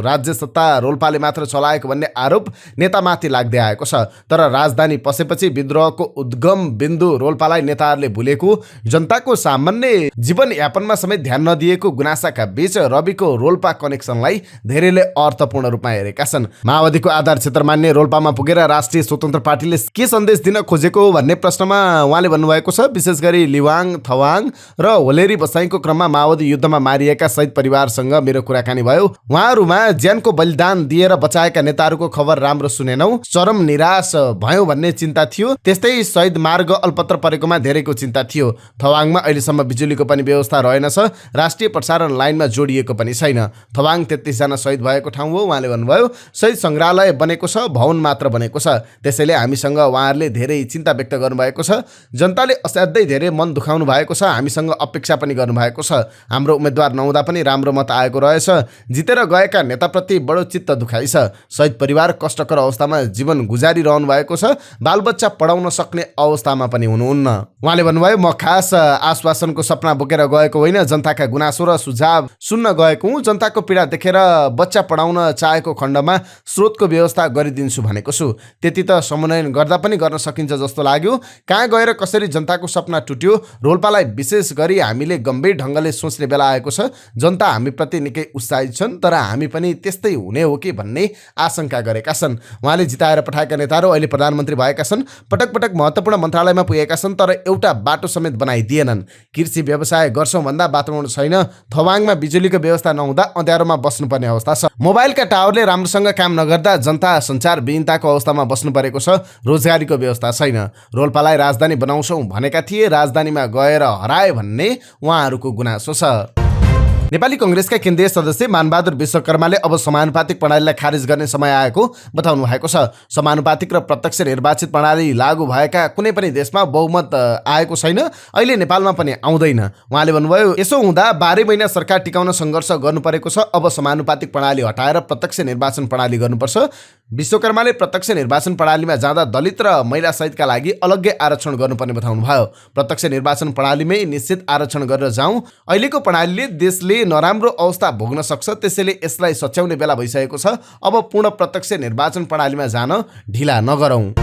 राज्य सत्ता रोल्पाले मात्र चलाएको भन्ने आरोप नेतामाथि लाग्दै आएको छ। तर राजधानी पसेपछि विद्रोहको उद्गम बिन्दु रोल्पालाई नेताहरूले भुलेको, जनताको सामान्य जीवनयापनमा समेत ध्यान नदिएको गुनासाका बीच रविको रोल्पा कनेक्सनलाई धेरैले अर्थपूर्ण रूपमा हेरेका छन्। माओवादीको आधार क्षेत्र मान्ने रोल्पामा पुगेर राष्ट्रिय स्वतन्त्र पार्टीले के सन्देश दिन खोजेको भन्ने प्रश्नमा उहाँले भन्नुभएको छ, विशेष गरी लिवाङ, थवाङ र होलेरी बसाइको क्रममा माओवादी युद्धमा मारिएका शहीद परिवारसँग मेरो कुराकानी भयो। उहाँहरूमा ज्यानको बलिदान दिएर बचाएका नेताहरूको खबर राम्रो सुनेनौ, चरम निराश भयो भन्ने चिन्ता थियो। त्यस्तै शहीद मार्ग अल्पत्र परेकोमा धेरैको चिन्ता थियो। थवाङमा अहिलेसम्म बिजुलीको पनि व्यवस्था रहेनछ, राष्ट्रिय प्रसारण लाइनमा जोडिएको पनि छैन। थवाङ 33 जना शहीद भएको ठाउँ हो। उहाँले भन्नुभयो, शहीद सङ्ग्रहालय बनेको छ, भवन मात्र बनेको छ। त्यसैले हामीसँग उहाँहरूले धेरै चिन्ता व्यक्त गर्नुभएको छ। जनताले असाध्यै धेरै मन दुखाउनु भएको छ। हामीसँग अपेक्षा पनि गर्नुभएको छ। हाम्रो उम्मेदवार नहुँदा पनि राम्रो मत आएको रहेछ। जितेर गएका नेताप्रति बडो चित्त दुखाइ छ। शहीद परिवार कष्टकर अवस्थामा जीवन गुजारिरहनु भएको छ। बालबच्चा पढाउन सक्ने अवस्थामा पनि हुनुहुन्न। उहाँले भन्नुभयो, म खास आश्वासनको सपना बोकेर गएको होइन, जनताका गुनासो र सुझाव सुन्न गएको हुँ। जनताको पीडा देखेर बच्चा पढाउन चाहेको खण्डमा स्रोतको व्यवस्था गरिदिन्छु भनेको छु। त्यति त समन्वयन गर्दा पनि गर्न सकिन्छ जस्तो लाग्यो। कहाँ गएर कसरी जनताको सपना टुट्यो, रोल्पालाई विशेष गरी हामीले गम्भीर ढङ्गले सोच्ने बेला आएको छ। जनता हामीप्रति निकै उत्साहित छन्, तर हामी पनि त्यस्तै हुने हो कि भन्ने आशंका गरेका छन्। उहाँले जिताएर पठाएका नेताहरू अहिले प्रधानमन्त्री भएका छन्, पटक पटक महत्त्वपूर्ण मन्त्रालयमा पुगेका छन्, तर एउटा बाटो समेत बनाइदिएनन्। कृषि व्यवसाय गर्छौँ भन्दा वातावरण छैन। थवाङमा बिजुलीको व्यवस्था नहुँदा अँध्यारोमा बस्नुपर्ने अवस्था छ। मोबाइलका टावरले राम्रोसँग काम नगर्दा जनता सञ्चार विहीनताको अवस्थामा बस्नु परेको छ। रोजगारीको व्यवस्था छैन। रोल्पालाई राजधानी बनाउँछौँ भनेका थिए, राजधानीमा गएर हराए भन्ने उहाँहरूको गुनासो छ। नेपाली कांग्रेसका केन्द्रीय सदस्य मानबहादुर विश्वकर्माले अब समानुपातिक प्रणालीलाई खारेज गर्ने समय आएको बताउनु भएको छ। समानुपातिक र प्रत्यक्ष निर्वाचित प्रणाली लागू भएका कुनै पनि देशमा बहुमत आएको छैन, अहिले नेपालमा पनि आउँदैन। उहाँले भन्नुभयो, यसो हुँदा 12 महिना सरकार टिकाउन सङ्घर्ष गर्नु परेको छ। अब समानुपातिक प्रणाली हटाएर प्रत्यक्ष निर्वाचन प्रणाली गर्नुपर्छ। विश्वकर्माले प्रत्यक्ष निर्वाचन प्रणालीमा जाँदा दलित र महिला सहितका लागि अलग्गै आरक्षण गर्नुपर्ने बताउनु भयो। प्रत्यक्ष निर्वाचन प्रणालीमै निश्चित आरक्षण गरेर जाउँ। अहिलेको प्रणालीले देशले नराम्रो अवस्था भोग्न सक्छ, त्यसैले यसलाई सच्याउने बेला भइसकेको छ। अब पूर्ण प्रत्यक्ष निर्वाचन प्रणालीमा जान ढिला नगरौँ।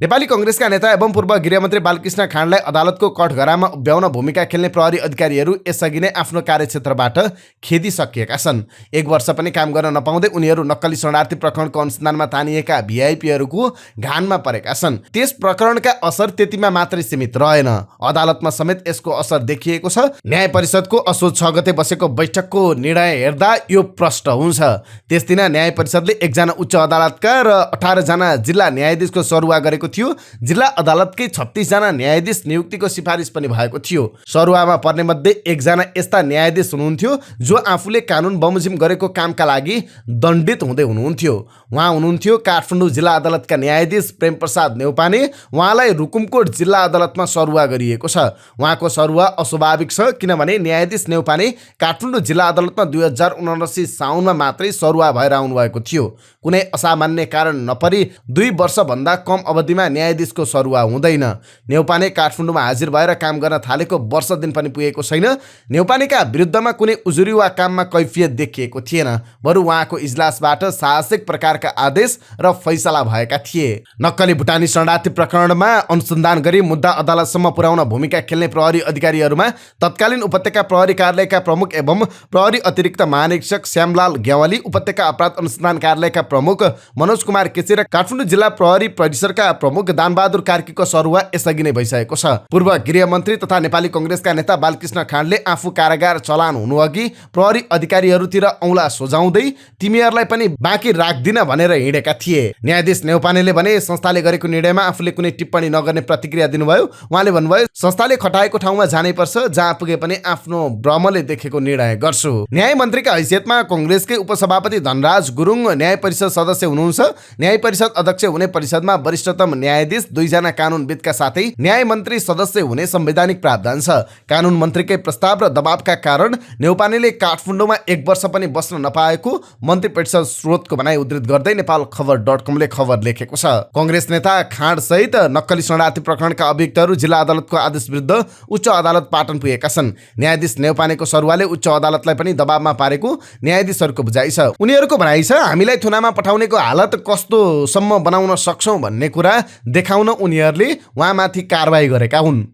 नेपाली कांग्रेसका नेता एवं पूर्व गृहमन्त्री बालकृष्ण खाँडलाई अदालतको कठघरामा उभ्याउन भूमिका खेल्ने प्रहरी अधिकारीहरू यसअघि नै आफ्नो कार्यक्षेत्रबाट खेदिसकिएका छन्। 1 वर्ष पनि काम गर्न नपाउँदै उनीहरू नक्कली शरणार्थी प्रकरणको अनुसन्धानमा तानिएका भिआइपीहरूको घानमा परेका छन्। त्यस प्रकरणका असर त्यतिमा मात्रै सीमित रहेन, अदालतमा समेत यसको असर देखिएको छ। न्याय परिषदको असोज 6 गते बसेको बैठकको निर्णय हेर्दा यो प्रष्ट हुन्छ। त्यस दिन न्याय परिषदले 1 जना उच्च अदालतका र 18 जना जिल्ला न्यायाधीशको सरुवा गरेको थियो। जिल्ला अदालतकै 36 जना न्यायाधीश नियुक्तिको सिफारिस पनि भएको थियो। सरुवामा पर्ने मध्ये 1 जना यस्ता न्यायाधीश हुनुहुन्थ्यो जो आफूले कानुन बमोजिम गरेको कामका लागि दण्डित हुँदै हुनुहुन्थ्यो। उहाँ हुनुहुन्थ्यो काठमाडौँ जिल्ला अदालतका न्यायाधीश प्रेम प्रसाद नेउपाने। उहाँलाई रुकुमकोट जिल्ला अदालतमा सरुवा गरिएको छ। उहाँको सरुवा अस्वाभाविक छ, किनभने न्यायाधीश नेउपाने काठमाडौँ जिल्ला अदालतमा 2079 साउनमा मात्रै सरुवा भएर आउनुभएको थियो। कुनै असामान्य कारण नपरी 2 वर्षभन्दा कम अवधि अवधिमा न्यायाधीशको सरुवा हुँदैन। न्यौपाने काठमाडौँमा हाजिर भएर काम गर्न थालेको वर्ष दिन पनि पुगेको छैन। न्यौपानेका विरुद्धमा कुनै उजुरी वा काममा कैफियत देखिएको थिएन, बरु उहाँको इजलासबाट साहसिक प्रकारका आदेश र फैसला भएका थिए। नक्कली भुटानी शरणार्थी प्रकरणमा अनुसन्धान गरी मुद्दा अदालतसम्म पुर्याउन भूमिका खेल्ने प्रहरी अधिकारीहरूमा तत्कालीन उपत्यका प्रहरी कार्यालयका प्रमुख एवं प्रहरी अतिरिक्त महानिरीक्षक श्यामलाल ग्यावाली, उपत्यका अपराध अनुसन्धान कार्यालयका प्रमुख मनोज कुमार केसी र काठमाडौँ जिल्ला प्रहरी परिसरका प्रमुख दानबहादुर कार्कीको सरुवा यसअघि नै भइसकेको छ। पूर्व गृहमन्त्री तथा नेपाली कङ्ग्रेसका नेता बालकृष्ण खाँडले आफू कारागार चलान हुनुअघि प्रहरी अधिकारीहरूतिर औँला सोझाउँदै तिमीहरूलाई पनि बाँकी राख्दिन भनेर हिँडेका थिए। न्यायाधीश न्यौपानेले भने संस्थाले गरेको निर्णयमा आफूले कुनै टिप्पणी नगर्ने प्रतिक्रिया दिनुभयो। उहाँले भन्नुभयो, संस्थाले खटाएको ठाउँमा जानै पर्छ, जहाँ पुगे पनि आफ्नो भ्रमले देखेको निर्णय गर्छु। न्याय मन्त्रीका हैसियतमा कङ्ग्रेसकै उपसभापति धनराज गुरुङ न्याय परिषद सदस्य हुनुहुन्छ। न्याय परिषद अध्यक्ष हुने परिषदमा वरिष्ठतम न्यायाधीश, 2 जना कानुनविदका साथै न्याय मन्त्री सदस्य हुने संवैधानिक प्रावधान छ। कानुन मन्त्रीकै प्रस्ताव र दबावका कारण न्यौपानेले काठमाडौँमा 1 वर्ष पनि बस्न नपाएको मन्त्री परिषद स्रोतको भनाइ उद्धृत गर्दै नेपालखबर.com ले खबर लेखेको छ। कङ्ग्रेस नेता खाँड सहित नक्कली शरणार्थी प्रकरणका अभियुक्तहरू जिल्ला अदालतको आदेश विरुद्ध उच्च अदालत पाटन पुगेका छन्। न्यायाधीश न्यौपानेको सरुवाले उच्च अदालतलाई पनि दबावमा पारेको न्यायाधीशहरूको बुझाइ छ। उनीहरूको भनाइ छ, हामीलाई थुनामा पठाउनेको हालत कस्तोसम्म बनाउन सक्छौं भन्ने कुरा देखाउन उनीहरूले उहाँमाथि कारबाही गरेका हुन्।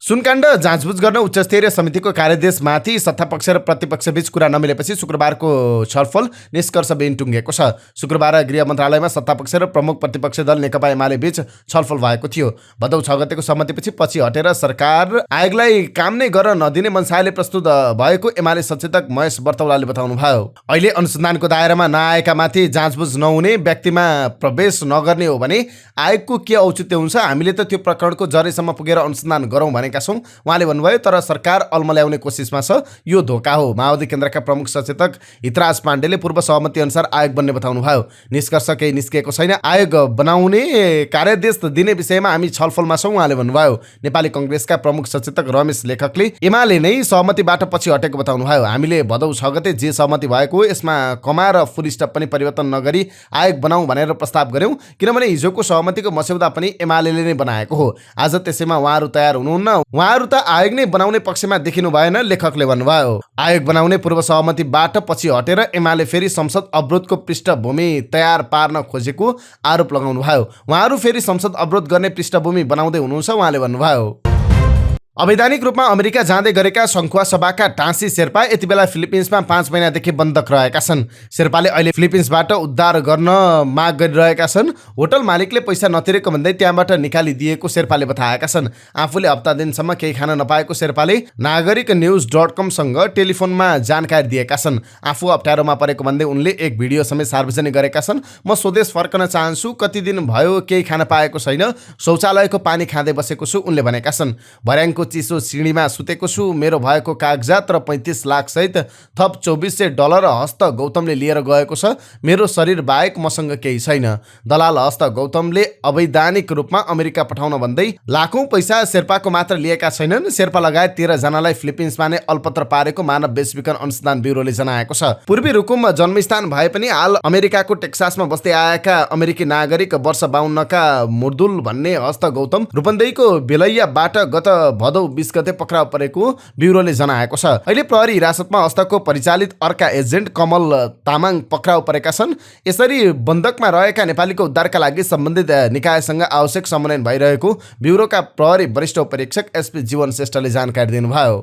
सुनकाण्ड जाँचबुझ गर्न उच्चस्तरीय समितिको कार्यादेशमाथि सत्तापक्ष र प्रतिपक्षबीच कुरा नमिलेपछि शुक्रबारको छलफल निष्कर्षविहीन टुङ्गेको छ। शुक्रबार गृह मन्त्रालयमा सत्तापक्ष र प्रमुख प्रतिपक्ष दल नेकपा एमाले बीच छलफल भएको थियो। भदौ 6 गतेको सहमतिपछि पछि हटेर सरकार आयोगलाई काम नै गर्न नदिने मनसायले प्रस्तुत भएको एमाले सचेतक महेश बर्तौलाले बताउनुभयो। अहिले अनुसन्धानको दायरामा नआएकामाथि जाँचबुझ नहुने व्यक्तिमा प्रवेश नगर्ने हो भने आयोगको के औचित्य हुन्छ? हामीले त त्यो प्रकरणको जरेसम्म पुगेर अनुसन्धान गरौँ भनेका छौं, उहाँले भन्नुभयो। तर सरकार अल्मल्याउने कोसिसमा छ, यो धोका हो। माओवादी केन्द्रका प्रमुख सचेतक हितराज पाण्डेले पूर्व सहमति अनुसार आयोग बन्ने बताउनुभयो। निष्कर्ष केही निस्किएको छैन, आयोग बनाउने कार्यादेश दिने विषयमा हामी छलफलमा छौं, उहाँले भन्नुभयो। नेपाली कङ्ग्रेसका प्रमुख सचेतक रमेश लेखकले एमाले नै सहमतिबाट पछि हटेको बताउनुभयो। हामीले भदौ 6 गते जे सहमति भएको यसमा कमा र फुल स्टप पनि परिवर्तन नगरी आयोग बनाऊ भनेर प्रस्ताव गर्यौं, किनभने हिजोको सहमतिको मस्यौदा पनि एमालेले नै बनाएको हो। आज त्यसैमा उहाँहरू तयार हुनुहुन्न, उहाँहरू त आयोग नै बनाउने पक्षमा देखिनु भएन, लेखकले भन्नुभयो। आयोग बनाउने पूर्व सहमतिबाट पछि हटेर एमाले फेरि संसद अवरोधको पृष्ठभूमि तयार पार्न खोजेको आरोप लगाउनुभयो। उहाँहरू फेरि संसद अवरोध गर्ने पृष्ठभूमि बनाउँदै हुनुहुन्छ, उहाँले भन्नुभयो। अवैधानिक रूपमा अमेरिका जाँदै गरेका सङ्खुवा सभाका टाँसी शेर्पा यति बेला फिलिपिन्समा 5 महिनादेखि बन्धक रहेका छन्। शेर्पाले अहिले फिलिपिन्सबाट उद्धार गर्न माग गरिरहेका छन्। होटल मालिकले पैसा नतिरेको भन्दै त्यहाँबाट निकालिदिएको शेर्पाले बताएका छन्। आफूले हप्ता दिनसम्म केही खान नपाएको शेर्पाले नागरिक न्युज.com सँग टेलिफोनमा जानकारी दिएका छन्। आफू अप्ठ्यारोमा परेको भन्दै उनले एक भिडियो समेत सार्वजनिक गरेका छन्। म स्वदेश फर्कन चाहन्छु, कति दिन भयो केही खान पाएको छैन, शौचालयको पानी खाँदै बसेको छु, उनले भनेका छन्। भर्याङको चिसो सिँढीमा सुतेको छु, मेरो भएको कागजात र 35 लाख सहित थप $2400 हस्त गौतमले लिएर गएको छ। मेरो शरीर बाहेक मसँग केही छैन। दलाल हस्त गौतमले अवैधानिक रूपमा अमेरिका पठाउन भन्दै लाखौं पैसा शेर्पाको मात्र लिएका छैनन्। शेर्पा लगायत 13 जनालाई फिलिपिन्समा नै अलपत्र पारेको मानव बेचबिखन अनुसन्धान ब्युरोले जनाएको छ। पूर्वी रुकुम जन्मस्थान भए पनि हाल अमेरिकाको टेक्सासमा बस्दै आएका अमेरिकी नागरिक वर्ष 52 का मुर्दुल भन्ने हस्त गौतम रूपन्देहीको बेलैयाबाट गत भदौ 20 गते पक्राउ परेको ब्युरोले जनाएको छ। अहिले प्रहरी हिरासतमा हस्तको परिचालित अर्का एजेन्ट कमल तामाङ पक्राउ परेका छन्। यसरी बन्धकमा रहेका नेपालीको उद्धारका लागि सम्बन्धित निकायसँग आवश्यक समन्वय भइरहेको ब्युरोका प्रहरी वरिष्ठ उपरीक्षक एसपी जीवन श्रेष्ठले जानकारी दिनुभयो।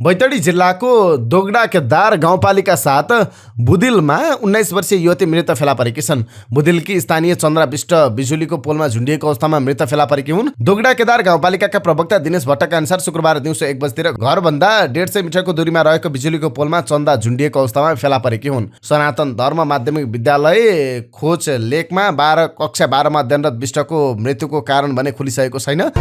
बैतडी जिल्लाको दोगडाकेदार गाउँपालिका 7 बुदिलमा 19 वर्षीय युवती मृत फेला परेकी छन्। बुदिलकी स्थानीय चन्द्रा विष्ट बिजुलीको पोलमा झुन्डिएको अवस्थामा मृत फेला परेकी हुन्। दोगडाकेदार गाउँपालिकाका प्रवक्ता दिनेश भट्टका अनुसार शुक्रबार दिउँसो 1 बजेतिर घरभन्दा 150 मिटरको दूरीमा रहेको बिजुलीको पोलमा चन्दा झुन्डिएको अवस्थामा फेला परेकी हुन्। सनातन धर्म माध्यमिक विद्यालय खोच लेकमा कक्षा 12 मा अध्ययनरत विष्टको मृत्युको कारण भने खुलिसकेको छैन।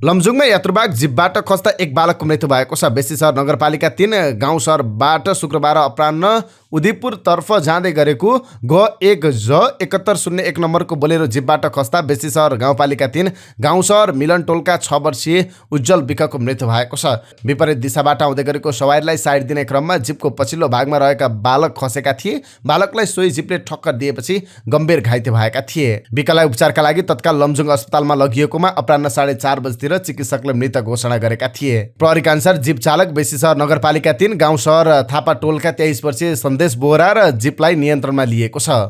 लमजुङमा यात्रुवाहक जीपबाट खस्दा एक बालकको मृत्यु भएको छ। बेसीसहर नगरपालिका 3 गाउँ सहरबाट शुक्रबार अपराह्न उदयपुर तर्फ जाँदै गरेको ग 1 ज 7101 नम्बरको बोलेरो जिपबाट खस्दा बेसी सहर गाउँपालिका 3 गाउँ सहर मिलन टोलका 6 वर्षीय उज्जवल विकको मृत्यु भएको छ। विपरीत दिशाबाट आउँदै गरेको सवारीलाई साइड दिने क्रममा जिपको पछिल्लो भागमा रहेका बालक खसेका थिए। बालकलाई सोही जिपले ठक्कर दिएपछि गम्भीर घाइते भएका थिए। विकलाई उपचारका लागि तत्काल लमजुङ अस्पतालमा लगिएकोमा अपराह्न 4:30 बजेतिर चिकित्सकले मृत घोषणा गरेका थिए। प्रहरीका अनुसार जिप चालक बेसी सहर नगरपालिका 3 गाउँ सहर थापा टोलका 23 वर्षीय सन्देश बोहरा र जिपलाई नियन्त्रणमा लिएको छ।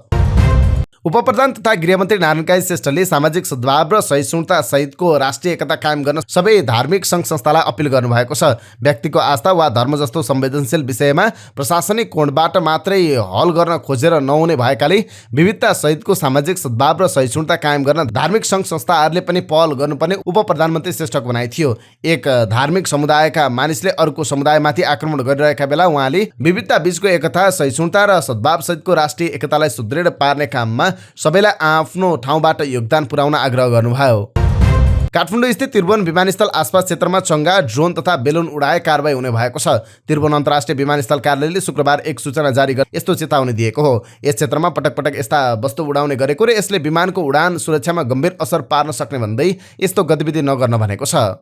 उपप्रधान तथा गृहमन्त्री नारायण काजी श्रेष्ठले सामाजिक सद्भाव र सहिष्णुता सहितको राष्ट्रिय एकता कायम गर्न सबै धार्मिक सङ्घ संस्थालाई अपिल गर्नुभएको छ। व्यक्तिको आस्था वा धर्म जस्तो संवेदनशील विषयमा प्रशासनिक कोणबाट मात्रै हल गर्न खोजेर नहुने भएकाले विविधता सहितको सामाजिक सद्भाव र सहिष्णुता कायम गर्न धार्मिक सङ्घ संस्थाहरूले पनि पहल गर्नुपर्ने उपप्रधानमन्त्री श्रेष्ठको भनाइ थियो। एक धार्मिक समुदायका मानिसले अर्को समुदायमाथि आक्रमण गरिरहेका बेला उहाँले विविधता बीचको एकता सहिष्णुता र सद्भाव सहितको राष्ट्रिय एकतालाई सुदृढ पार्ने काममा सबैलाई आफ्नो ठाउँबाट योगदान पुर्याउन आग्रह गर्नुभयो। काठमाडौँ स्थित त्रिभुवन विमानस्थल आसपास क्षेत्रमा चङ्गा, ड्रोन तथा बेलुन उडाए कारबाही हुने भएको छ। त्रिभुवन अन्तर्राष्ट्रिय विमानस्थल कार्यालयले शुक्रबार एक सूचना जारी गरी यस्तो चेतावनी दिएको हो। यस क्षेत्रमा पटक पटक यस्ता वस्तु उडाउने गरेको र यसले विमानको उडान सुरक्षामा गम्भीर असर पार्न सक्ने भन्दै यस्तो गतिविधि नगर्न भनेको छ।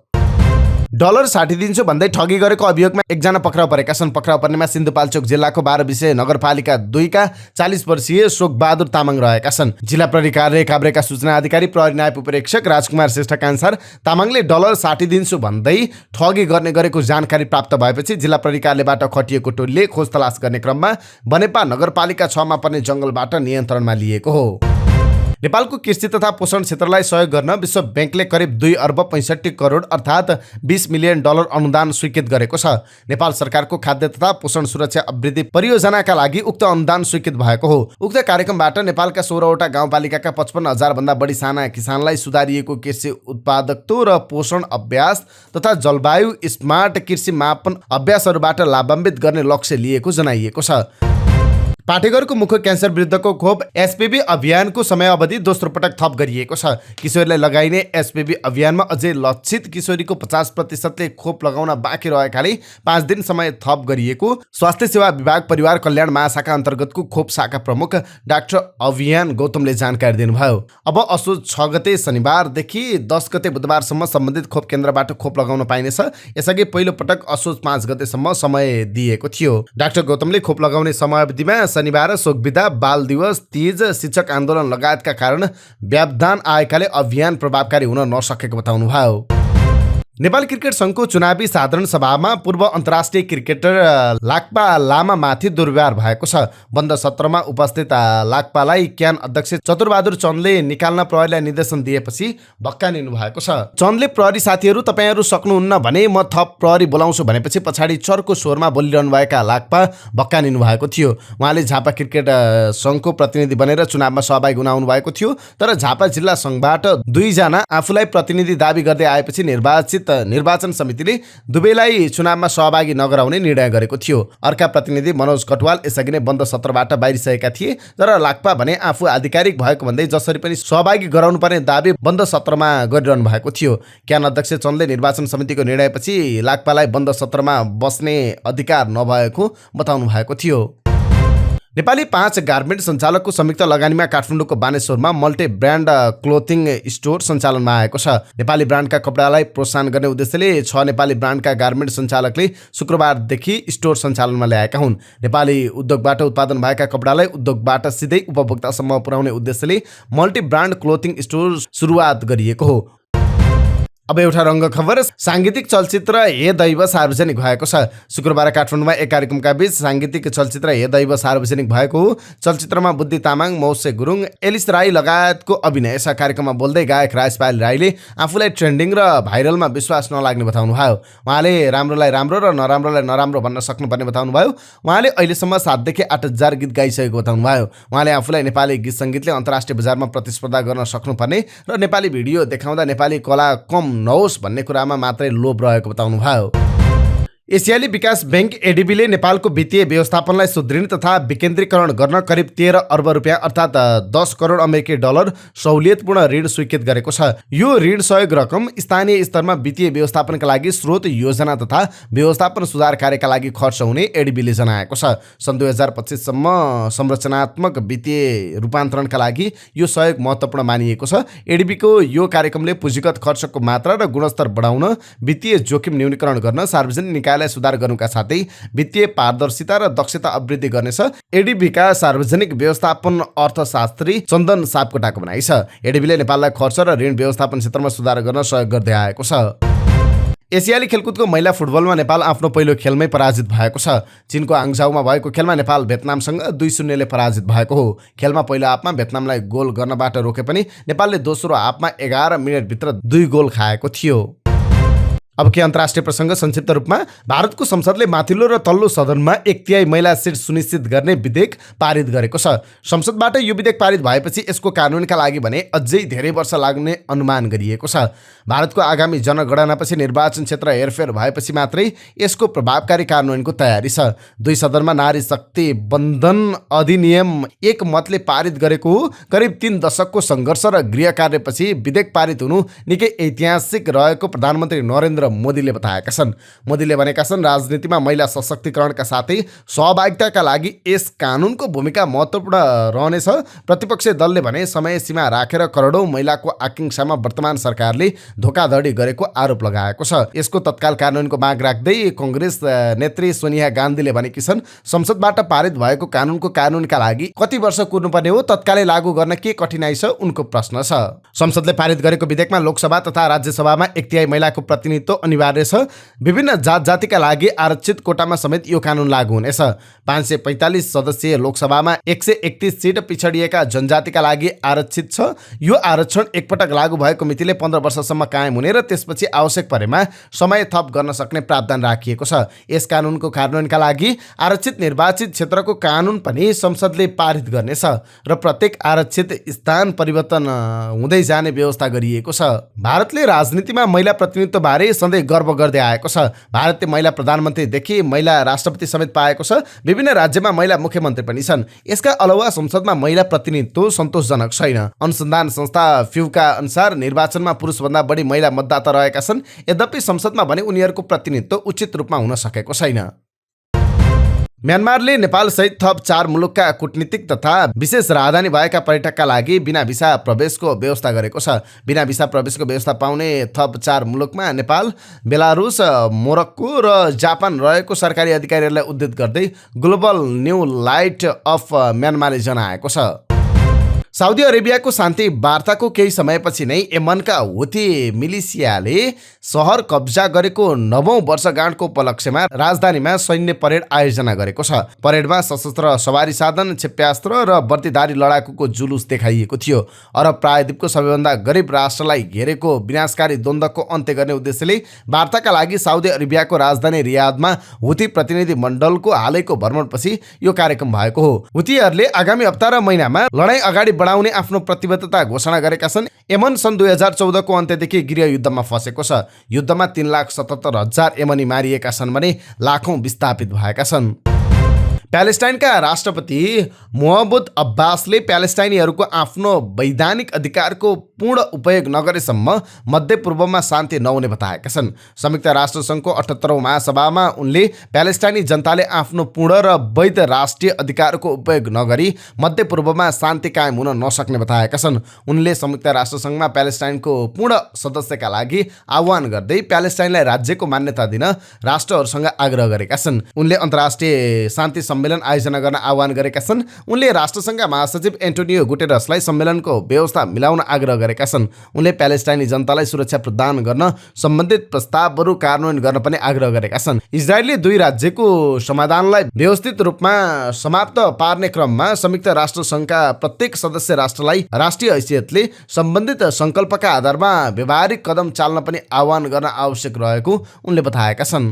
$60 दिन्छु भन्दै ठगी गरेको अभियोगमा एकजना पक्राउ परेका छन्। पक्राउ पर्नेमा सिन्धुपाल्चोक जिल्लाको 12 विषय नगरपालिका 2 का 40 वर्षीय शोकबहादुर तामाङ रहेका छन्। जिल्ला प्रहरी कार्यालय काभ्रेका सूचना अधिकारी प्रहरी नायब उपरीक्षक राजकुमार श्रेष्ठका अनुसार तामाङले $60 दिन्छु भन्दै ठगी गर्ने गरेको जानकारी प्राप्त भएपछि जिल्ला प्रहरी कार्यालयबाट खटिएको टोलीले खोज तलास गर्ने क्रममा बनेपा नगरपालिका 6 मा पर्ने जङ्गलबाट नियन्त्रणमा लिएको हो। नेपालको कृषि तथा पोषण क्षेत्रलाई सहयोग गर्न विश्व ब्याङ्कले करिब 2 अर्ब 65 करोड अर्थात् $20 मिलियन अनुदान स्वीकृत गरेको छ। नेपाल सरकारको खाद्य तथा पोषण सुरक्षा अभिवृद्धि परियोजनाका लागि उक्त अनुदान स्वीकृत भएको हो। उक्त कार्यक्रमबाट नेपालका 16वटा गाउँपालिकाका 55,000 भन्दा बढी साना किसानलाई सुधारिएको कृषि उत्पादकत्व र पोषण अभ्यास तथा जलवायु स्मार्ट कृषि मापन अभ्यासहरूबाट लाभान्वित गर्ने लक्ष्य लिएको जनाइएको छ। पाटेघरको मुख क्यान्सर विरुद्धको खोप एसपीभी अभियानको समयावधि दोस्रो पटक थप गरिएको छ। किशोरीलाई लगाइने एसपीभी अभियानमा अझै लक्षित किशोरीको 50%ले खोप लगाउन बाँकी रहेकाले 5 दिन समय थप गरिएको स्वास्थ्य सेवा विभाग परिवार कल्याण महाशाखा अन्तर्गतको खोप शाखा प्रमुख डाक्टर अभियान गौतमले जानकारी दिनुभयो। अब असोज 6 गते शनिबारदेखि 10 गते बुधबारसम्म सम्बन्धित खोप केन्द्रबाट खोप लगाउन पाइनेछ। यसअघि पहिलो पटक असोज 5 गतेसम्म समय दिएको थियो। डाक्टर गौतमले खोप लगाउने समयावधिमा शनिबार शोकविदा, बाल दिवस, तीज, शिक्षक आन्दोलन लगायतका कारण व्यवधान आएकाले अभियान प्रभावकारी हुन नसकेको बताउनुभयो। नेपाल क्रिकेट संघको चुनावी साधारण सभामा पूर्व अन्तर्राष्ट्रिय क्रिकेटर लाक्पा लामामाथि दुर्व्यवहार भएको छ। बन्द सत्रमा उपस्थित लाक्पालाई क्यान अध्यक्ष चतुरबहादुर चन्दले निकाल्न प्रहरीलाई निर्देशन दिएपछि भक्कानिनु भएको छ। चन्दले प्रहरी साथीहरू तपाईहरू सक्नुहुन्न भने म थप प्रहरी बोलाउँछु भनेपछि पछाडि चर्को स्वरमा बोलिरहनुभएका लाक्पा भक्कानिनु भएको थियो। उहाँले झापा क्रिकेट संघको प्रतिनिधि बनेर चुनावमा सहभागी हुन आउनु भएको थियो, तर झापा जिल्ला संघबाट 2 जना आफूलाई प्रतिनिधि दाबी गर्दै आएपछि निर्वाचन समितिले दुवैलाई चुनावमा सहभागी नगराउने निर्णय गरेको थियो। अर्का प्रतिनिधि मनोज कटवाल यसअघि नै बन्द सत्रबाट बाहिरिसकेका थिए, तर लाक्पा भने आफू आधिकारिक भएको भन्दै जसरी पनि सहभागी गराउनु पर्ने दाबी बन्द सत्रमा गरिरहनु भएको थियो। क्यान अध्यक्ष चन्दले निर्वाचन समितिको निर्णयपछि लाक्पालाई बन्द सत्रमा बस्ने अधिकार नभएको बताउनु भएको थियो। नेपाली 5 गार्मेन्ट सञ्चालकको संयुक्त लगानीमा काठमाडौँको बानेश्वरमा मल्टी ब्रान्ड क्लोथिङ स्टोर सञ्चालनमा आएको छ। नेपाली ब्रान्डका कपडालाई प्रोत्साहन गर्ने उद्देश्यले 6 नेपाली ब्रान्डका गार्मेन्ट सञ्चालकले शुक्रबारदेखि स्टोर सञ्चालनमा ल्याएका हुन्। नेपाली उद्योगबाट उत्पादन भएका कपडालाई उद्योगबाट सिधै उपभोक्तासम्म पुर्याउने उद्देश्यले मल्टी ब्रान्ड क्लोथिङ स्टोर सुरुवात गरिएको हो। अब एउटा रङ्ग खबर। साङ्गीतिक चलचित्र हे दैव सार्वजनिक भएको छ। शुक्रबार काठमाडौँमा एक कार्यक्रमका बीच साङ्गीतिक चलचित्र हे दैव सार्वजनिक भएको हो। चलचित्रमा बुद्धि तामाङ, मौसे गुरुङ, एलिस राई लगायतको अभिनय छ। कार्यक्रममा बोल्दै गायक राजपाल राईले आफूलाई ट्रेन्डिङ र भाइरलमा विश्वास नलाग्ने बताउनुभयो। उहाँले राम्रोलाई राम्रो र नराम्रोलाई नराम्रो भन्न सक्नुपर्ने बताउनुभयो। उहाँले अहिलेसम्म 7 देखि 8,000 गीत गाइसकेको बताउनुभयो। उहाँले आफूलाई नेपाली गीत सङ्गीतले अन्तर्राष्ट्रिय बजारमा प्रतिस्पर्धा गर्न सक्नुपर्ने र नेपाली भिडियो देखाउँदा नेपाली कला कम नहोस् भन्ने कुरामा मात्रै लोभ रहेको बताउनुभयो। एसियाली विकास बैंक एडिबीले नेपालको वित्तीय व्यवस्थापनलाई सुदृढ तथा विकेन्द्रीकरण गर्न करिब 13 अर्ब रुपियाँ अर्थात् 10 करोड अमेरिकी डलर सहुलियतपूर्ण ऋण स्वीकृत गरेको छ। यो ऋण सहयोग रकम स्थानीय स्तरमा वित्तीय व्यवस्थापनका लागि स्रोत योजना तथा व्यवस्थापन सुधार कार्यका लागि खर्च हुने एडिबीले जनाएको छ। सन् 2025 सम्म संरचनात्मक वित्तीय रूपान्तरणका लागि यो सहयोग महत्त्वपूर्ण मानिएको छ। एडिबीको यो कार्यक्रमले पुँजीगत खर्चको मात्रा र गुणस्तर बढाउन, वित्तीय जोखिम न्यूनीकरण गर्न, सार्वजनिक निकायलाई सुधार गर्नुका साथै वित्तीय पारदर्शिता र दक्षता अभिवृद्धि गर्नेछ। एडिबीका सार्वजनिक व्यवस्थापन अर्थशास्त्री चन्दन सापकोटाको भनाइ छ। एडिबीले नेपाललाई खर्च र ऋण व्यवस्थापन क्षेत्रमा सुधार गर्न सहयोग गर्दै आएको छ। एसियाली खेलकुदको महिला फुटबलमा नेपाल आफ्नो पहिलो खेलमै पराजित भएको छ। चीनको आङझाउमा भएको खेलमा नेपाल भियतनामसँग 2-0 ले पराजित भएको हो। खेलमा पहिलो हाफमा भियतनामलाई गोल गर्नबाट रोके पनि नेपालले दोस्रो हाफमा 11 मिनेटभित्र 2 गोल खाएको थियो। अब के अन्तर्राष्ट्रिय प्रसङ्ग संक्षिप्त रूपमा। भारतको संसदले माथिल्लो र तल्लो सदनमा 1/3 महिला सिट सुनिश्चित गर्ने विधेयक पारित गरेको छ। संसदबाट यो विधेयक पारित भएपछि यसको कानुनका लागि भने अझै धेरै वर्ष लाग्ने अनुमान गरिएको छ। भारतको आगामी जनगणनापछि निर्वाचन क्षेत्र हेरफेर भएपछि मात्रै यसको प्रभावकारी कार्यान्वयनको तयारी छ। 2 सदनमा नारी शक्ति बन्धन अधिनियम एकमतले पारित गरेको हो। करिब 3 दशकको सङ्घर्ष र गृह कार्यपछि विधेयक पारित हुनु निकै ऐतिहासिक रहेको प्रधानमन्त्री नरेन्द्र मोदीले बताएका छन्। मोदीले भनेका छन्, राजनीतिमा महिला सशक्तिकरणका साथै सहभागिताका लागि यस कानुनको भूमिका महत्त्वपूर्ण रहनेछ। प्रतिपक्ष दलले भने समय सीमा राखेर करोडौँ महिलाको आकांक्षामा वर्तमान सरकारले धोकाधडी गरेको आरोप लगाएको छ। यसको तत्काल कार्यान्वयनको माग राख्दै कांग्रेस नेत्री सोनिया गान्धीले भनेकी छन्, संसदबाट पारित भएको कानुनको कार्यान्वयनका लागि कति वर्ष कुर्नुपर्ने हो, तत्कालै लागू गर्न के कठिनाइ छ, उनको प्रश्न छ। संसदले पारित गरेको विधेयकमा लोकसभा तथा राज्यसभामा 1/3 महिलाको प्रतिनिधित्व अनिवार्य छ। विभिन्न जात जातिका लागि आरक्षित कोटामा समेत यो कानुन लागू हुनेछ। 545 सदस्यीय लोकसभामा 131 सिट पिछडिएका जनजातिका लागि आरक्षित छ। यो आरक्षण एकपटक लागू भएको मितिले 15 वर्षसम्म कायम हुने र त्यसपछि आवश्यक परेमा समय थप गर्न सक्ने प्रावधान राखिएको छ। यस कानुनको कार्यान्वयनका लागि आरक्षित निर्वाचित क्षेत्रको कानुन पनि संसदले पारित गर्नेछ र प्रत्येक आरक्षित स्थान परिवर्तन हुँदै जाने व्यवस्था गरिएको छ। भारतले राजनीतिमा महिला प्रतिनिधित्वबारे सधैँ गर्व गर्दै आएको छ। भारतले महिला प्रधानमन्त्रीदेखि महिला राष्ट्रपति समेत पाएको छ। विभिन्न राज्यमा महिला मुख्यमन्त्री पनि छन्। यसका अलावा संसदमा महिला प्रतिनिधित्व सन्तोषजनक छैन। अनुसन्धान संस्था फ्युका अनुसार निर्वाचनमा पुरुषभन्दा बढी महिला मतदाता रहेका छन्। यद्यपि संसदमा भने उनीहरूको प्रतिनिधित्व उचित रूपमा हुन सकेको छैन। म्यानमारले नेपालसहित थप 4 मुलुकका कूटनीतिक तथा विशेष राजधानी भएका पर्यटकका लागि बिना भिसा प्रवेशको व्यवस्था गरेको छ। बिना भिसा प्रवेशको व्यवस्था पाउने थप 4 मुलुकमा नेपाल, बेलारुस, मोरक्को र जापान रहेको सरकारी अधिकारीहरूलाई उद्धृत गर्दै ग्लोबल न्यू लाइट अफ म्यानमारले जनाएको छ। साउदी अरेबियाको शान्ति वार्ताको केही समयपछि नै यमनका हुथी मिलिसियाले सहर कब्जा गरेको 9औं वर्षगाँठको उपलक्ष्यमा राजधानीमा सैन्य परेड आयोजना गरेको छ। परेडमा सशस्त्र सवारी साधन, क्षेप्यास्त्र र वर्दीधारी लडाकुको जुलुस देखाइएको थियो। अरब प्रायद्वीपको सबैभन्दा गरिब राष्ट्रलाई घेरेको विनाशकारी द्वन्द्वको अन्त्य गर्ने उद्देश्यले वार्ताका लागि साउदी अरेबियाको राजधानी रियादमा हुथी प्रतिनिधि मण्डलको हालैको भ्रमणपछि यो कार्यक्रम भएको हो। हुथीहरूले आगामी हप्ता र महिनामा लडाईँ अगाडि बढाउने आफ्नो प्रतिबद्धता घोषणा गरेका छन्। यमन सन् 2014 को अन्त्यदेखि गृह युद्धमा फँसेको छ। युद्धमा 3,77,000 यमनी मारिएका छन् भने लाखौं विस्थापित भएका छन्। प्यालेस्टाइनका राष्ट्रपति मोहम्मद अब्बासले प्यालेस्टाइनीहरूको आफ्नो वैधानिक अधिकारको पूर्ण उपयोग नगरेसम्म मध्यपूर्वमा शान्ति नहुने बताएका छन्। संयुक्त राष्ट्रसङ्घको 78औं महासभामा उनले प्यालेस्टाइनी जनताले आफ्नो पूर्ण र वैध राष्ट्रिय अधिकारको उपयोग नगरी मध्यपूर्वमा शान्ति कायम हुन नसक्ने बताएका छन्। उनले संयुक्त राष्ट्रसङ्घमा प्यालेस्टाइनको पूर्ण सदस्यका लागि आह्वान गर्दै प्यालेस्टाइनलाई राज्यको मान्यता दिन राष्ट्रहरूसँग आग्रह गरेका छन्। उनले अन्तर्राष्ट्रिय शान्ति सम्मेलन आयोजना गर्न आह्वान गरेका छन्। उनले राष्ट्रसङ्घका महासचिव एन्टोनियो गुटेरसलाई सम्मेलनको व्यवस्था मिलाउन आग्रह गरेका छन्। उनले प्यालेस्टाइनी जनतालाई सुरक्षा प्रदान गर्न सम्बन्धित प्रस्तावहरू कार्यान्वयन गर्न पनि आग्रह गरेका छन्। इजरायलले 2 राज्यको समाधानलाई व्यवस्थित रूपमा समाप्त पार्ने क्रममा संयुक्त राष्ट्रसङ्घका प्रत्येक सदस्य राष्ट्रलाई राष्ट्रिय हैसियतले सम्बन्धित सङ्कल्पका आधारमा व्यावहारिक कदम चाल्न पनि आह्वान गर्न आवश्यक रहेको उनले बताएका छन्।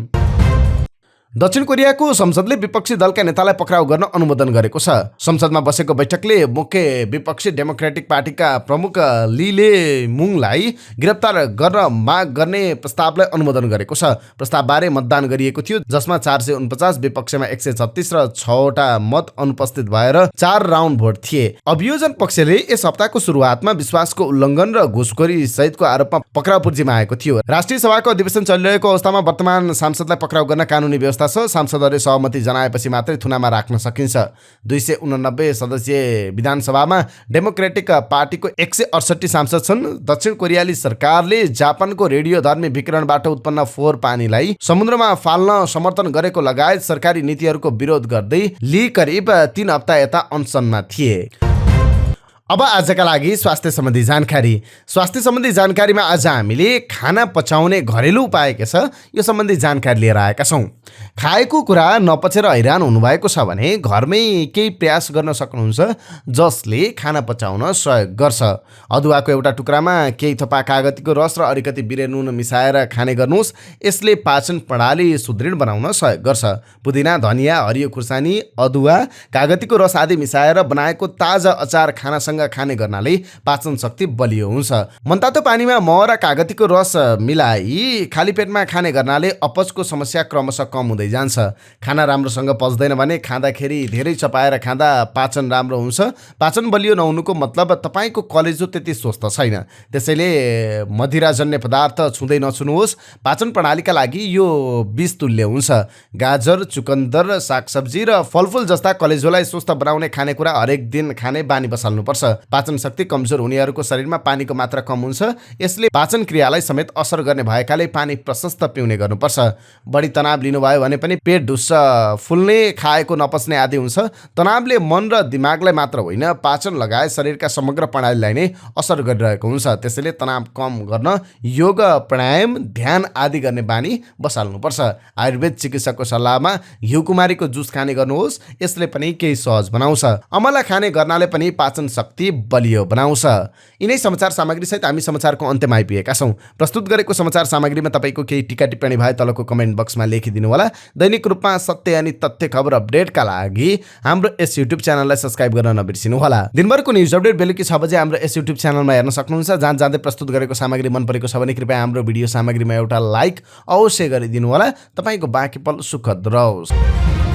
दक्षिण कोरियाको संसदले विपक्षी दलका नेतालाई पक्राउ गर्न अनुमोदन गरेको छ। संसदमा बसेको बैठकले मुख्य विपक्षी डेमोक्रेटिक पार्टीका प्रमुख लीले मुङलाई गिरफ्तार गर्न माग गर्ने प्रस्तावलाई अनुमोदन गरेको छ। प्रस्तावबारे मतदान गरिएको थियो, जसमा 449 विपक्षमा 136 र 6वटा मत अनुपस्थित भएर 4 राउन्ड भोट थिए। अभियोजन पक्षले यस हप्ताको सुरुवातमा विश्वासको उल्लङ्घन र घुसखोरी सहितको आरोपमा पक्राउ पुर्जीमा आएको थियो। राष्ट्रिय सभाको अधिवेशन चलिरहेको अवस्थामा वर्तमान सांसदलाई पक्राउ गर्न कानुनी व्यवस्था छ। सांसदहरूले सहमति जनाएपछि मात्रै थुनामा राख्न सकिन्छ। 289 सदस्यीय विधानसभामा डेमोक्रेटिक पार्टीको 168 सांसद छन्। दक्षिण कोरियाली सरकारले जापानको रेडियोधर्मी विकिरणबाट उत्पन्न फोहोर पानीलाई समुद्रमा फाल्न समर्थन गरेको लगायत सरकारी नीतिहरूको विरोध गर्दै ली करिब 3 हप्ता यता अनसनमा थिए। अब आजका लागि स्वास्थ्य सम्बन्धी जानकारी। स्वास्थ्य सम्बन्धी जानकारीमा आज हामीले खाना पचाउने घरेलु उपाय के छ यो सम्बन्धी जानकारी लिएर आएका छौँ। खाएको कुरा नपचेर हैरान हुनुभएको छ भने घरमै केही प्रयास गर्न सक्नुहुन्छ जसले खाना पचाउन सहयोग गर्छ। अदुवाको एउटा टुक्रामा केही थोपा कागतीको रस र अलिकति बिरे नुन मिसाएर खाने गर्नुहोस्। यसले पाचन प्रणाली सुदृढ बनाउन सहयोग गर्छ। पुदिना, धनिया, हरियो खुर्सानी, अदुवा, कागतीको रस आदि मिसाएर बनाएको ताजा अचार खानासँग खाने गर्नाले पाचन शक्ति बलियो हुन्छ। मनतातो पानीमा मह र कागतीको रस मिलाई खाली पेटमा खाने गर्नाले अपचको समस्या क्रमशः कम हुँदै जान्छ। खाना राम्रोसँग पच्दैन भने खाँदाखेरि धेरै चपाएर खाँदा पाचन राम्रो हुन्छ। पाचन बलियो नहुनुको मतलब तपाईँको कलेजो त्यति स्वस्थ छैन। त्यसैले मदिराजन्य पदार्थ छुँदै नछुनुहोस्। पाचन प्रणालीका लागि यो विष तुल्य हुन्छ। गाजर, चुकन्दर, सागसब्जी र फलफुल जस्ता कलेजोलाई स्वस्थ बनाउने खानेकुरा हरेक दिन खाने बानी बसाल्नुपर्छ। पाचन शक्ति कमजोर हुनेहरूको शरीरमा पानीको मात्रा कम हुन्छ। यसले पाचन क्रियालाई समेत असर गर्ने भएकाले पानी प्रशस्त पिउने गर्नुपर्छ। बढी तनाव लिनुभयो भने पनि पेट ढुस्स फुल्ने, खाएको नपच्ने आदि हुन्छ। तनावले मन र दिमागलाई मात्र होइन पाचन लगायत शरीरका समग्र प्रणालीलाई नै असर गरिरहेको हुन्छ। त्यसैले तनाव कम गर्न योग, प्राणायाम, ध्यान आदि गर्ने बानी बसाल्नुपर्छ। आयुर्वेद चिकित्सकको सल्लाहमा घिउकुमारीको जुस खाने गर्नुहोस्। यसले पनि केही सहज बनाउँछ। अमला खाने गर्नाले पनि पाचन शक्ति बलियो बनाउँछ। यिनै समाचार सामग्री सहित हामी समाचारको अन्त्यमा आइपुगेका छौँ। प्रस्तुत गरेको समाचार सामग्रीमा तपाईँको केही टिका टिप्पणी भए तलको कमेन्ट बक्समा लेखिदिनु होला। दैनिक रूपमा सत्य अनि तथ्य खबर अपडेटका लागि हाम्रो यस युट्युब च्यानललाई सब्स्क्राइब गर्न नबिर्सिनु होला। दिनभरको न्युज अपडेट बेलुकी 6 बजे हाम्रो यस युट्युब च्यानलमा हेर्न सक्नुहुन्छ। जाँदै प्रस्तुत गरेको सामग्री मन परेको छ भने कृपया हाम्रो भिडियो सामग्रीमा एउटा लाइक अवश्य गरिदिनु होला। तपाईँको बाँकी पल सुखद रहोस्।